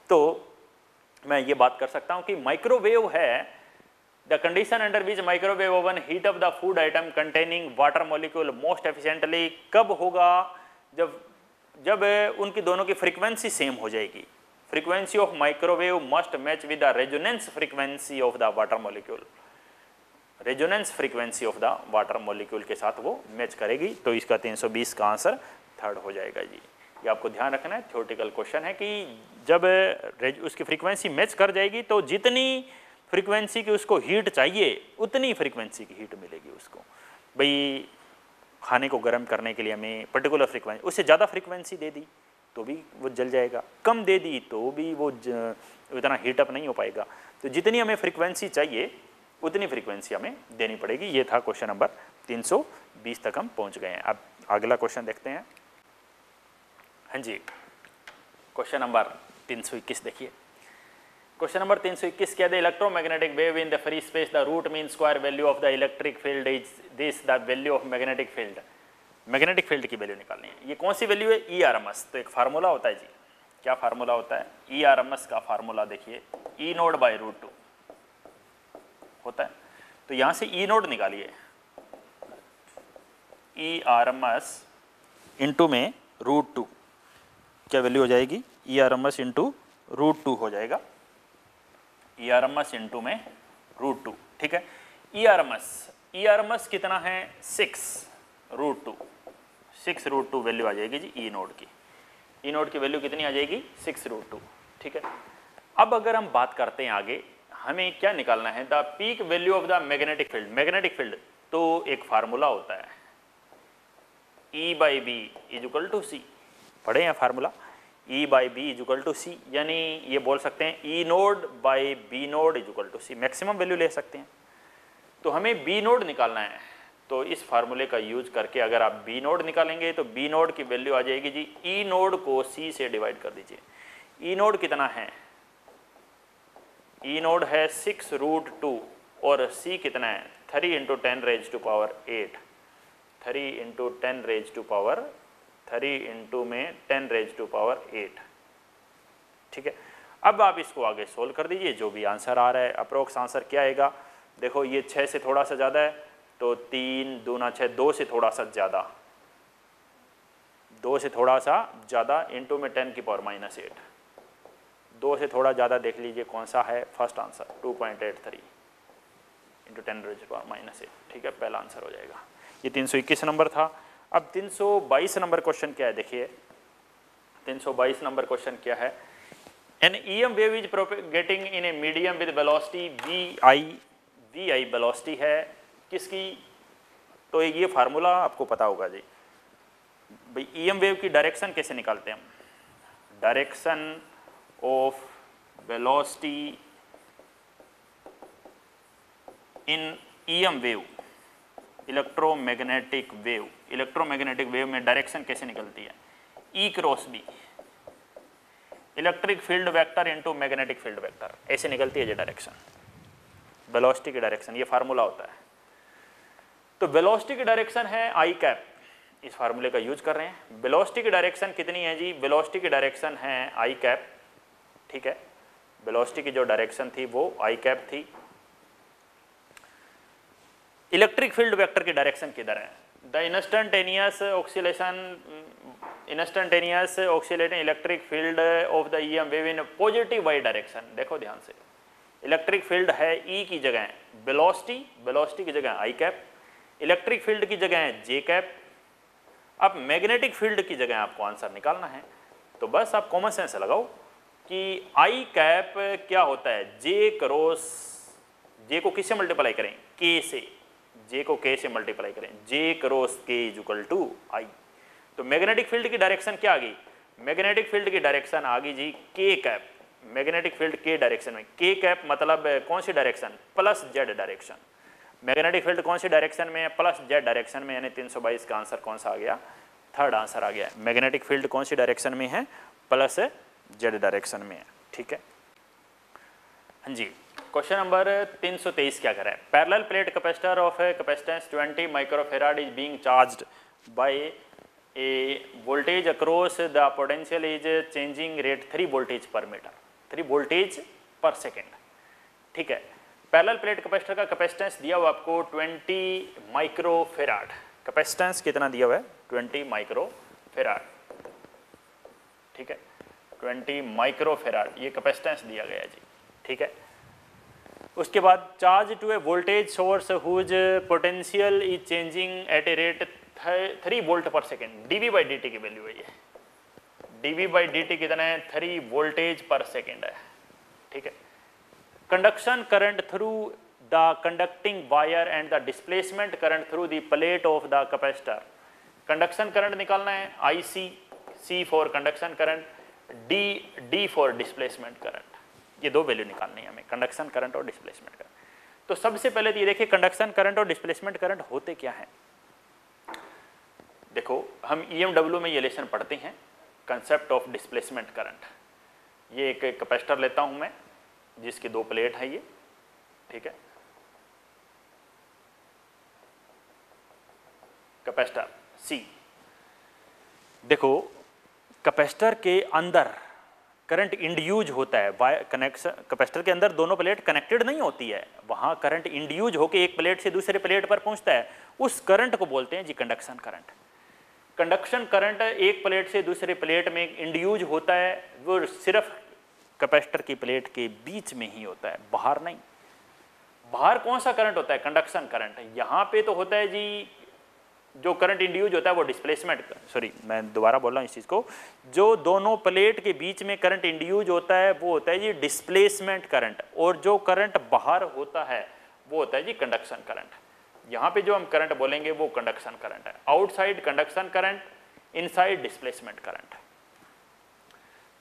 A: तो मैं ये बात कर सकता हूँ कि माइक्रोवेव है the condition under which microwave oven heat up the food item containing water molecule most efficiently. कब होगा? जब उनकी दोनों की फ्रीक्वेंसी सेम हो जाएगी। Frequency of microwave must match with the resonance frequency of the water molecule. Resonance frequency of the water molecule के साथ वो मैच करेगी। तो इसका 320 का आंसर थर्ड हो जाएगा जी। ये आपको ध्यान रखना है, थ्योरेटिकल क्वेश्चन है कि जब उसकी फ्रीक्वेंसी मैच कर जाएगी तो जितनी फ्रीक्वेंसी की उसको हीट चाहिए उतनी फ्रीक्वेंसी की हीट मिलेगी उसको। भाई खाने को गर्म करने के लिए हमें पर्टिकुलर फ्रीक्वेंसी, उससे ज़्यादा फ्रीक्वेंसी दे दी तो भी वो जल जाएगा, कम दे दी तो भी वो उतना हीटअप नहीं हो पाएगा। तो जितनी हमें फ्रीक्वेंसी चाहिए उतनी फ्रीक्वेंसी हमें देनी पड़ेगी। ये था क्वेश्चन नंबर 320 तक हम पहुंच गए हैं। अब अगला क्वेश्चन देखते हैं। हाँ जी, क्वेश्चन नंबर 321 देखिए। क्वेश्चन नंबर 321 क्या है? Electromagnetic wave in the free space the root mean square value of the electric field is this the value of magnetic field. Magnetic field की वैल्यू निकालनी है। ये कौन सी वैल्यू है? E R M S. तो एक फार्मूला होता है जी, क्या फार्मूला होता है? ई आर एम एस का फार्मूला देखिए, ई नोड बाई रूट 2 होता है। तो यहाँ से ई नोड निकालिए, E R M S into में रूट 2, क्या वैल्यू हो जाएगी? E R M S into root 2 हो जाएगा। E R M S into में रूट 2, ठीक है। ई आर एम एस कितना है? 6 रूट 2, 6 रूट 2 वैल्यू आ जाएगी जी ई नोड की। ई नोड की वैल्यू कितनी आ जाएगी? 6 रूट 2, ठीक है। अब अगर हम बात करते हैं आगे, हमें क्या निकालना है? The peak value of the magnetic field. Magnetic field तो एक फार्मूला होता है, E by B is equal to C. पढ़े हैं formula? E by B is equal to C, यानी ये बोल सकते हैं E naught by B naught is equal to C. Maximum value ले सकते हैं। तो हमें बी नोड निकालना है, तो इस फार्मूले का यूज करके अगर आप बी नोड निकालेंगे तो बी नोड की वैल्यू आ जाएगी जी, ई नोड को सी से डिवाइड कर दीजिए। ई नोड कितना है? ई नोड है 6 रूट 2 और सी कितना है? 3 into 10 raise to power 8, 3 into 10 raise to power 3 into में 10 रेज टू पावर 8, ठीक है। अब आप इसको आगे सोल्व कर दीजिए, जो भी आंसर आ रहा है। अप्रोक्स आंसर क्या आएगा? देखो ये 6 से थोड़ा सा ज़्यादा है, तो 3 दूना 6, 2 से थोड़ा सा ज़्यादा, 2 से थोड़ा सा ज़्यादा इंटू में 10 की पावर -8, 2 से थोड़ा ज़्यादा देख लीजिए कौन सा है first answer, 2.83 into 10 raise to power -8, ठीक है, पहला आंसर हो जाएगा। ये 321 नंबर था। अब 322 नंबर क्वेश्चन क्या है? देखिए 322 नंबर क्वेश्चन क्या है? An EM wave is propagating in a medium with velocity V I velocity है किसकी? तो ये फार्मूला आपको पता होगा जी। भाई ईएम वेव की डायरेक्शन कैसे निकालते हैं हम? Direction of velocity in EM wave, electromagnetic wave. Electromagnetic wave में डायरेक्शन कैसे निकलती है? E cross B, electric field vector into magnetic field vector, ऐसे निकलती है ये डायरेक्शन, वेलोसिटी की डायरेक्शन। ये फार्मूला होता है। तो वेलोसिटी की डायरेक्शन है आई कैप, इस फार्मूले का यूज कर रहे हैं। वेलोसिटी की डायरेक्शन कितनी है जी? वेलोसिटी की डायरेक्शन है आई कैप, ठीक है। वेलोसिटी की जो डायरेक्शन थी वो आई कैप थी। इलेक्ट्रिक फील्ड वेक्टर की डायरेक्शन किधर है? The instantaneous oscillating electric field of the EM wave in positive Y direction. देखो ध्यान से, इलेक्ट्रिक फील्ड है ई की जगह है वेलोसिटी की जगह आई कैप, इलेक्ट्रिक फील्ड की जगह है जे कैप। अब मैग्नेटिक फील्ड की जगह आपको आंसर निकालना है, तो बस आप कॉमन सेंस लगाओ कि आई कैप क्या होता है? जे क्रॉस, जे को किससे मल्टीप्लाई करें? के से, जे को के से मल्टीप्लाई करें, j cross k is equal to i. तो मैग्नेटिक फील्ड की डायरेक्शन क्या आ गई? मैग्नेटिक फील्ड की डायरेक्शन आ गई जी के कैप। मैग्नेटिक फील्ड के डायरेक्शन में, के कैप मतलब कौन सी direction, plus z direction. Magnetic field कौन सी डायरेक्शन में है, प्लस जेड डायरेक्शन में, यानी 322 का आंसर कौन सा आ गया, थर्ड आंसर आ गया। मैग्नेटिक फील्ड कौन सी डायरेक्शन में है, प्लस जेड डायरेक्शन में है, ठीक है। हाँ जी, क्वेश्चन नंबर 323 क्या करें, parallel plate capacitor of capacitance 20 microfarad is being charged bye A voltage across the potential is changing rate 3 voltage पर मीटर, 3 वोल्टेज पर सेकेंड, ठीक है। पैरेलल प्लेट कैपेसिटर का कैपेसिटेंस दिया हुआ आपको 20 माइक्रोफेराड, कैपेसिटेंस कितना दिया हुआ है, 20 माइक्रोफेराड, ठीक है, 20 माइक्रोफेराड ये कैपेसिटेंस दिया गया जी, ठीक है। उसके बाद charge to a voltage source whose potential is changing at a rate 3 volt per second, d v by d t की वैल्यू है ये, डीवी बाई डी टी कितना है, 3 वोल्टेज पर सेकेंड है, ठीक है। Conduction current through the conducting wire and the displacement current through the plate of the capacitor, conduction current निकालना है, i c, c for conduction current, d for displacement current, ये 2 वैल्यू निकालनी है हमें, कंडक्शन करंट और डिस्प्लेसमेंट करंट। तो सबसे पहले तो ये देखिए कंडक्शन करंट और डिस्प्लेसमेंट करंट होते क्या हैं। देखो हम EMW में ये लेसन पढ़ते हैं, कंसेप्ट ऑफ डिस्प्लेसमेंट करंट। ये एक कैपेसिटर लेता हूं मैं जिसकी 2 प्लेट है ये, ठीक है, कैपेसिटर C। देखो कैपेसिटर के अंदर करंट इंड्यूज होता है, कनेक्शन कैपेसिटर के अंदर दोनों प्लेट कनेक्टेड नहीं होती है, वहां करंट इंड्यूज होकर एक प्लेट से दूसरे प्लेट पर पहुंचता है, उस करंट को बोलते हैं जी कंडक्शन करंट। कंडक्शन करंट एक प्लेट से दूसरे प्लेट में इंड्यूज होता है, वो सिर्फ कैपेसिटर की प्लेट के बीच में ही होता है, बाहर नहीं। बाहर कौन सा करंट होता है, कंडक्शन करंट। यहाँ पे तो होता है जी जो करंट इंड्यूज होता है वो डिस्प्लेसमेंट, सॉरी मैं दोबारा बोल रहा हूँ इस चीज़ को, जो दोनों प्लेट के बीच में करंट इंड्यूज होता है वो होता है जी डिस्प्लेसमेंट करंट, और जो करंट बाहर होता है वो होता है जी कंडक्शन करंट। यहाँ पे जो हम करंट बोलेंगे वो कंडक्शन करंट है, outside conduction current, inside displacement current.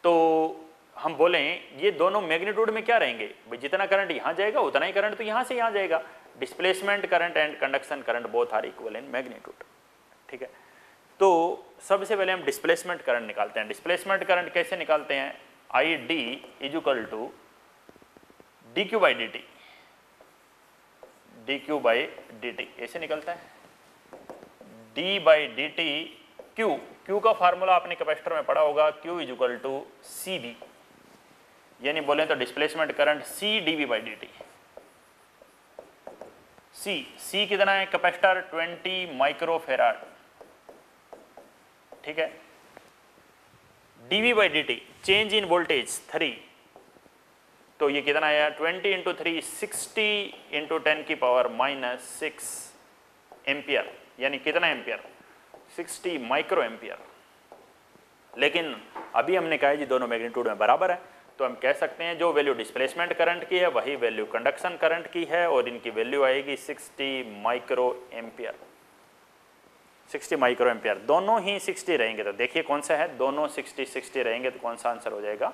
A: तो हम बोलें ये दोनों मैग्नीट्यूड में क्या रहेंगे, भाई जितना करंट यहाँ जाएगा उतना ही करंट तो यहाँ से यहाँ जाएगा। Displacement current and conduction current both are equal in magnitude, ठीक है। तो सबसे पहले हम डिस्प्लेसमेंट करंट निकालते हैं। डिस्प्लेसमेंट करंट कैसे निकालते हैं, i d is equal to d q by d t, d q by d t ऐसे निकलता है, d by d t q, q का फार्मूला आपने कैपेसिटर में पढ़ा होगा, q is equal to c v, यानी बोले तो displacement current c d v by d t. C कितना है, कैपेसिटर 20 माइक्रोफेराड, ठीक है। D v by d t change in voltage 3, तो ये कितना आया 20 इंटू 3 60 इंटू 10 की पावर -6 एम्पियर, यानी कितना एम्पियर 60 माइक्रो एम्पियर। लेकिन अभी हमने कहा है जी दोनों मैग्नीट्यूड में बराबर है, तो हम कह सकते हैं जो वैल्यू डिस्प्लेसमेंट करंट की है वही वैल्यू कंडक्शन करंट की है, और इनकी वैल्यू आएगी 60 माइक्रो एम्पियर। 60 माइक्रो एम्पियर, दोनों ही 60 रहेंगे, तो देखिए कौन सा है, दोनों 60 रहेंगे तो कौन सा आंसर हो जाएगा,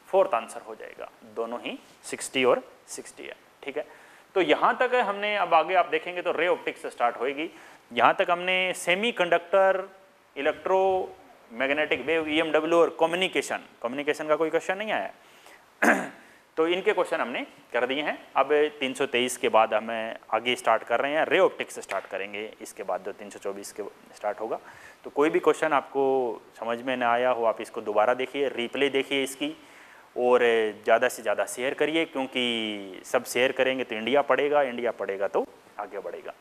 A: 4th आंसर हो जाएगा, दोनों ही 60 और 60 है, ठीक है। तो यहाँ तक हमने, अब आगे आप देखेंगे तो रे ऑप्टिक्स से स्टार्ट होएगी। यहाँ तक हमने semi conductor, electro magnetic wave, EMW और कम्युनिकेशन का कोई क्वेश्चन नहीं आया तो इनके क्वेश्चन हमने कर दिए हैं। अब 323 के बाद हमें आगे स्टार्ट कर रहे हैं, रे ऑप्टिक्स से स्टार्ट करेंगे, इसके बाद जो 324 के स्टार्ट होगा। तो कोई भी क्वेश्चन आपको समझ में ना आया हो आप इसको दोबारा देखिए, रिप्ले देखिए इसकी, और ज़्यादा से ज़्यादा शेयर करिए, क्योंकि सब शेयर करेंगे तो इंडिया पढ़ेगा, इंडिया पढ़ेगा तो आगे बढ़ेगा।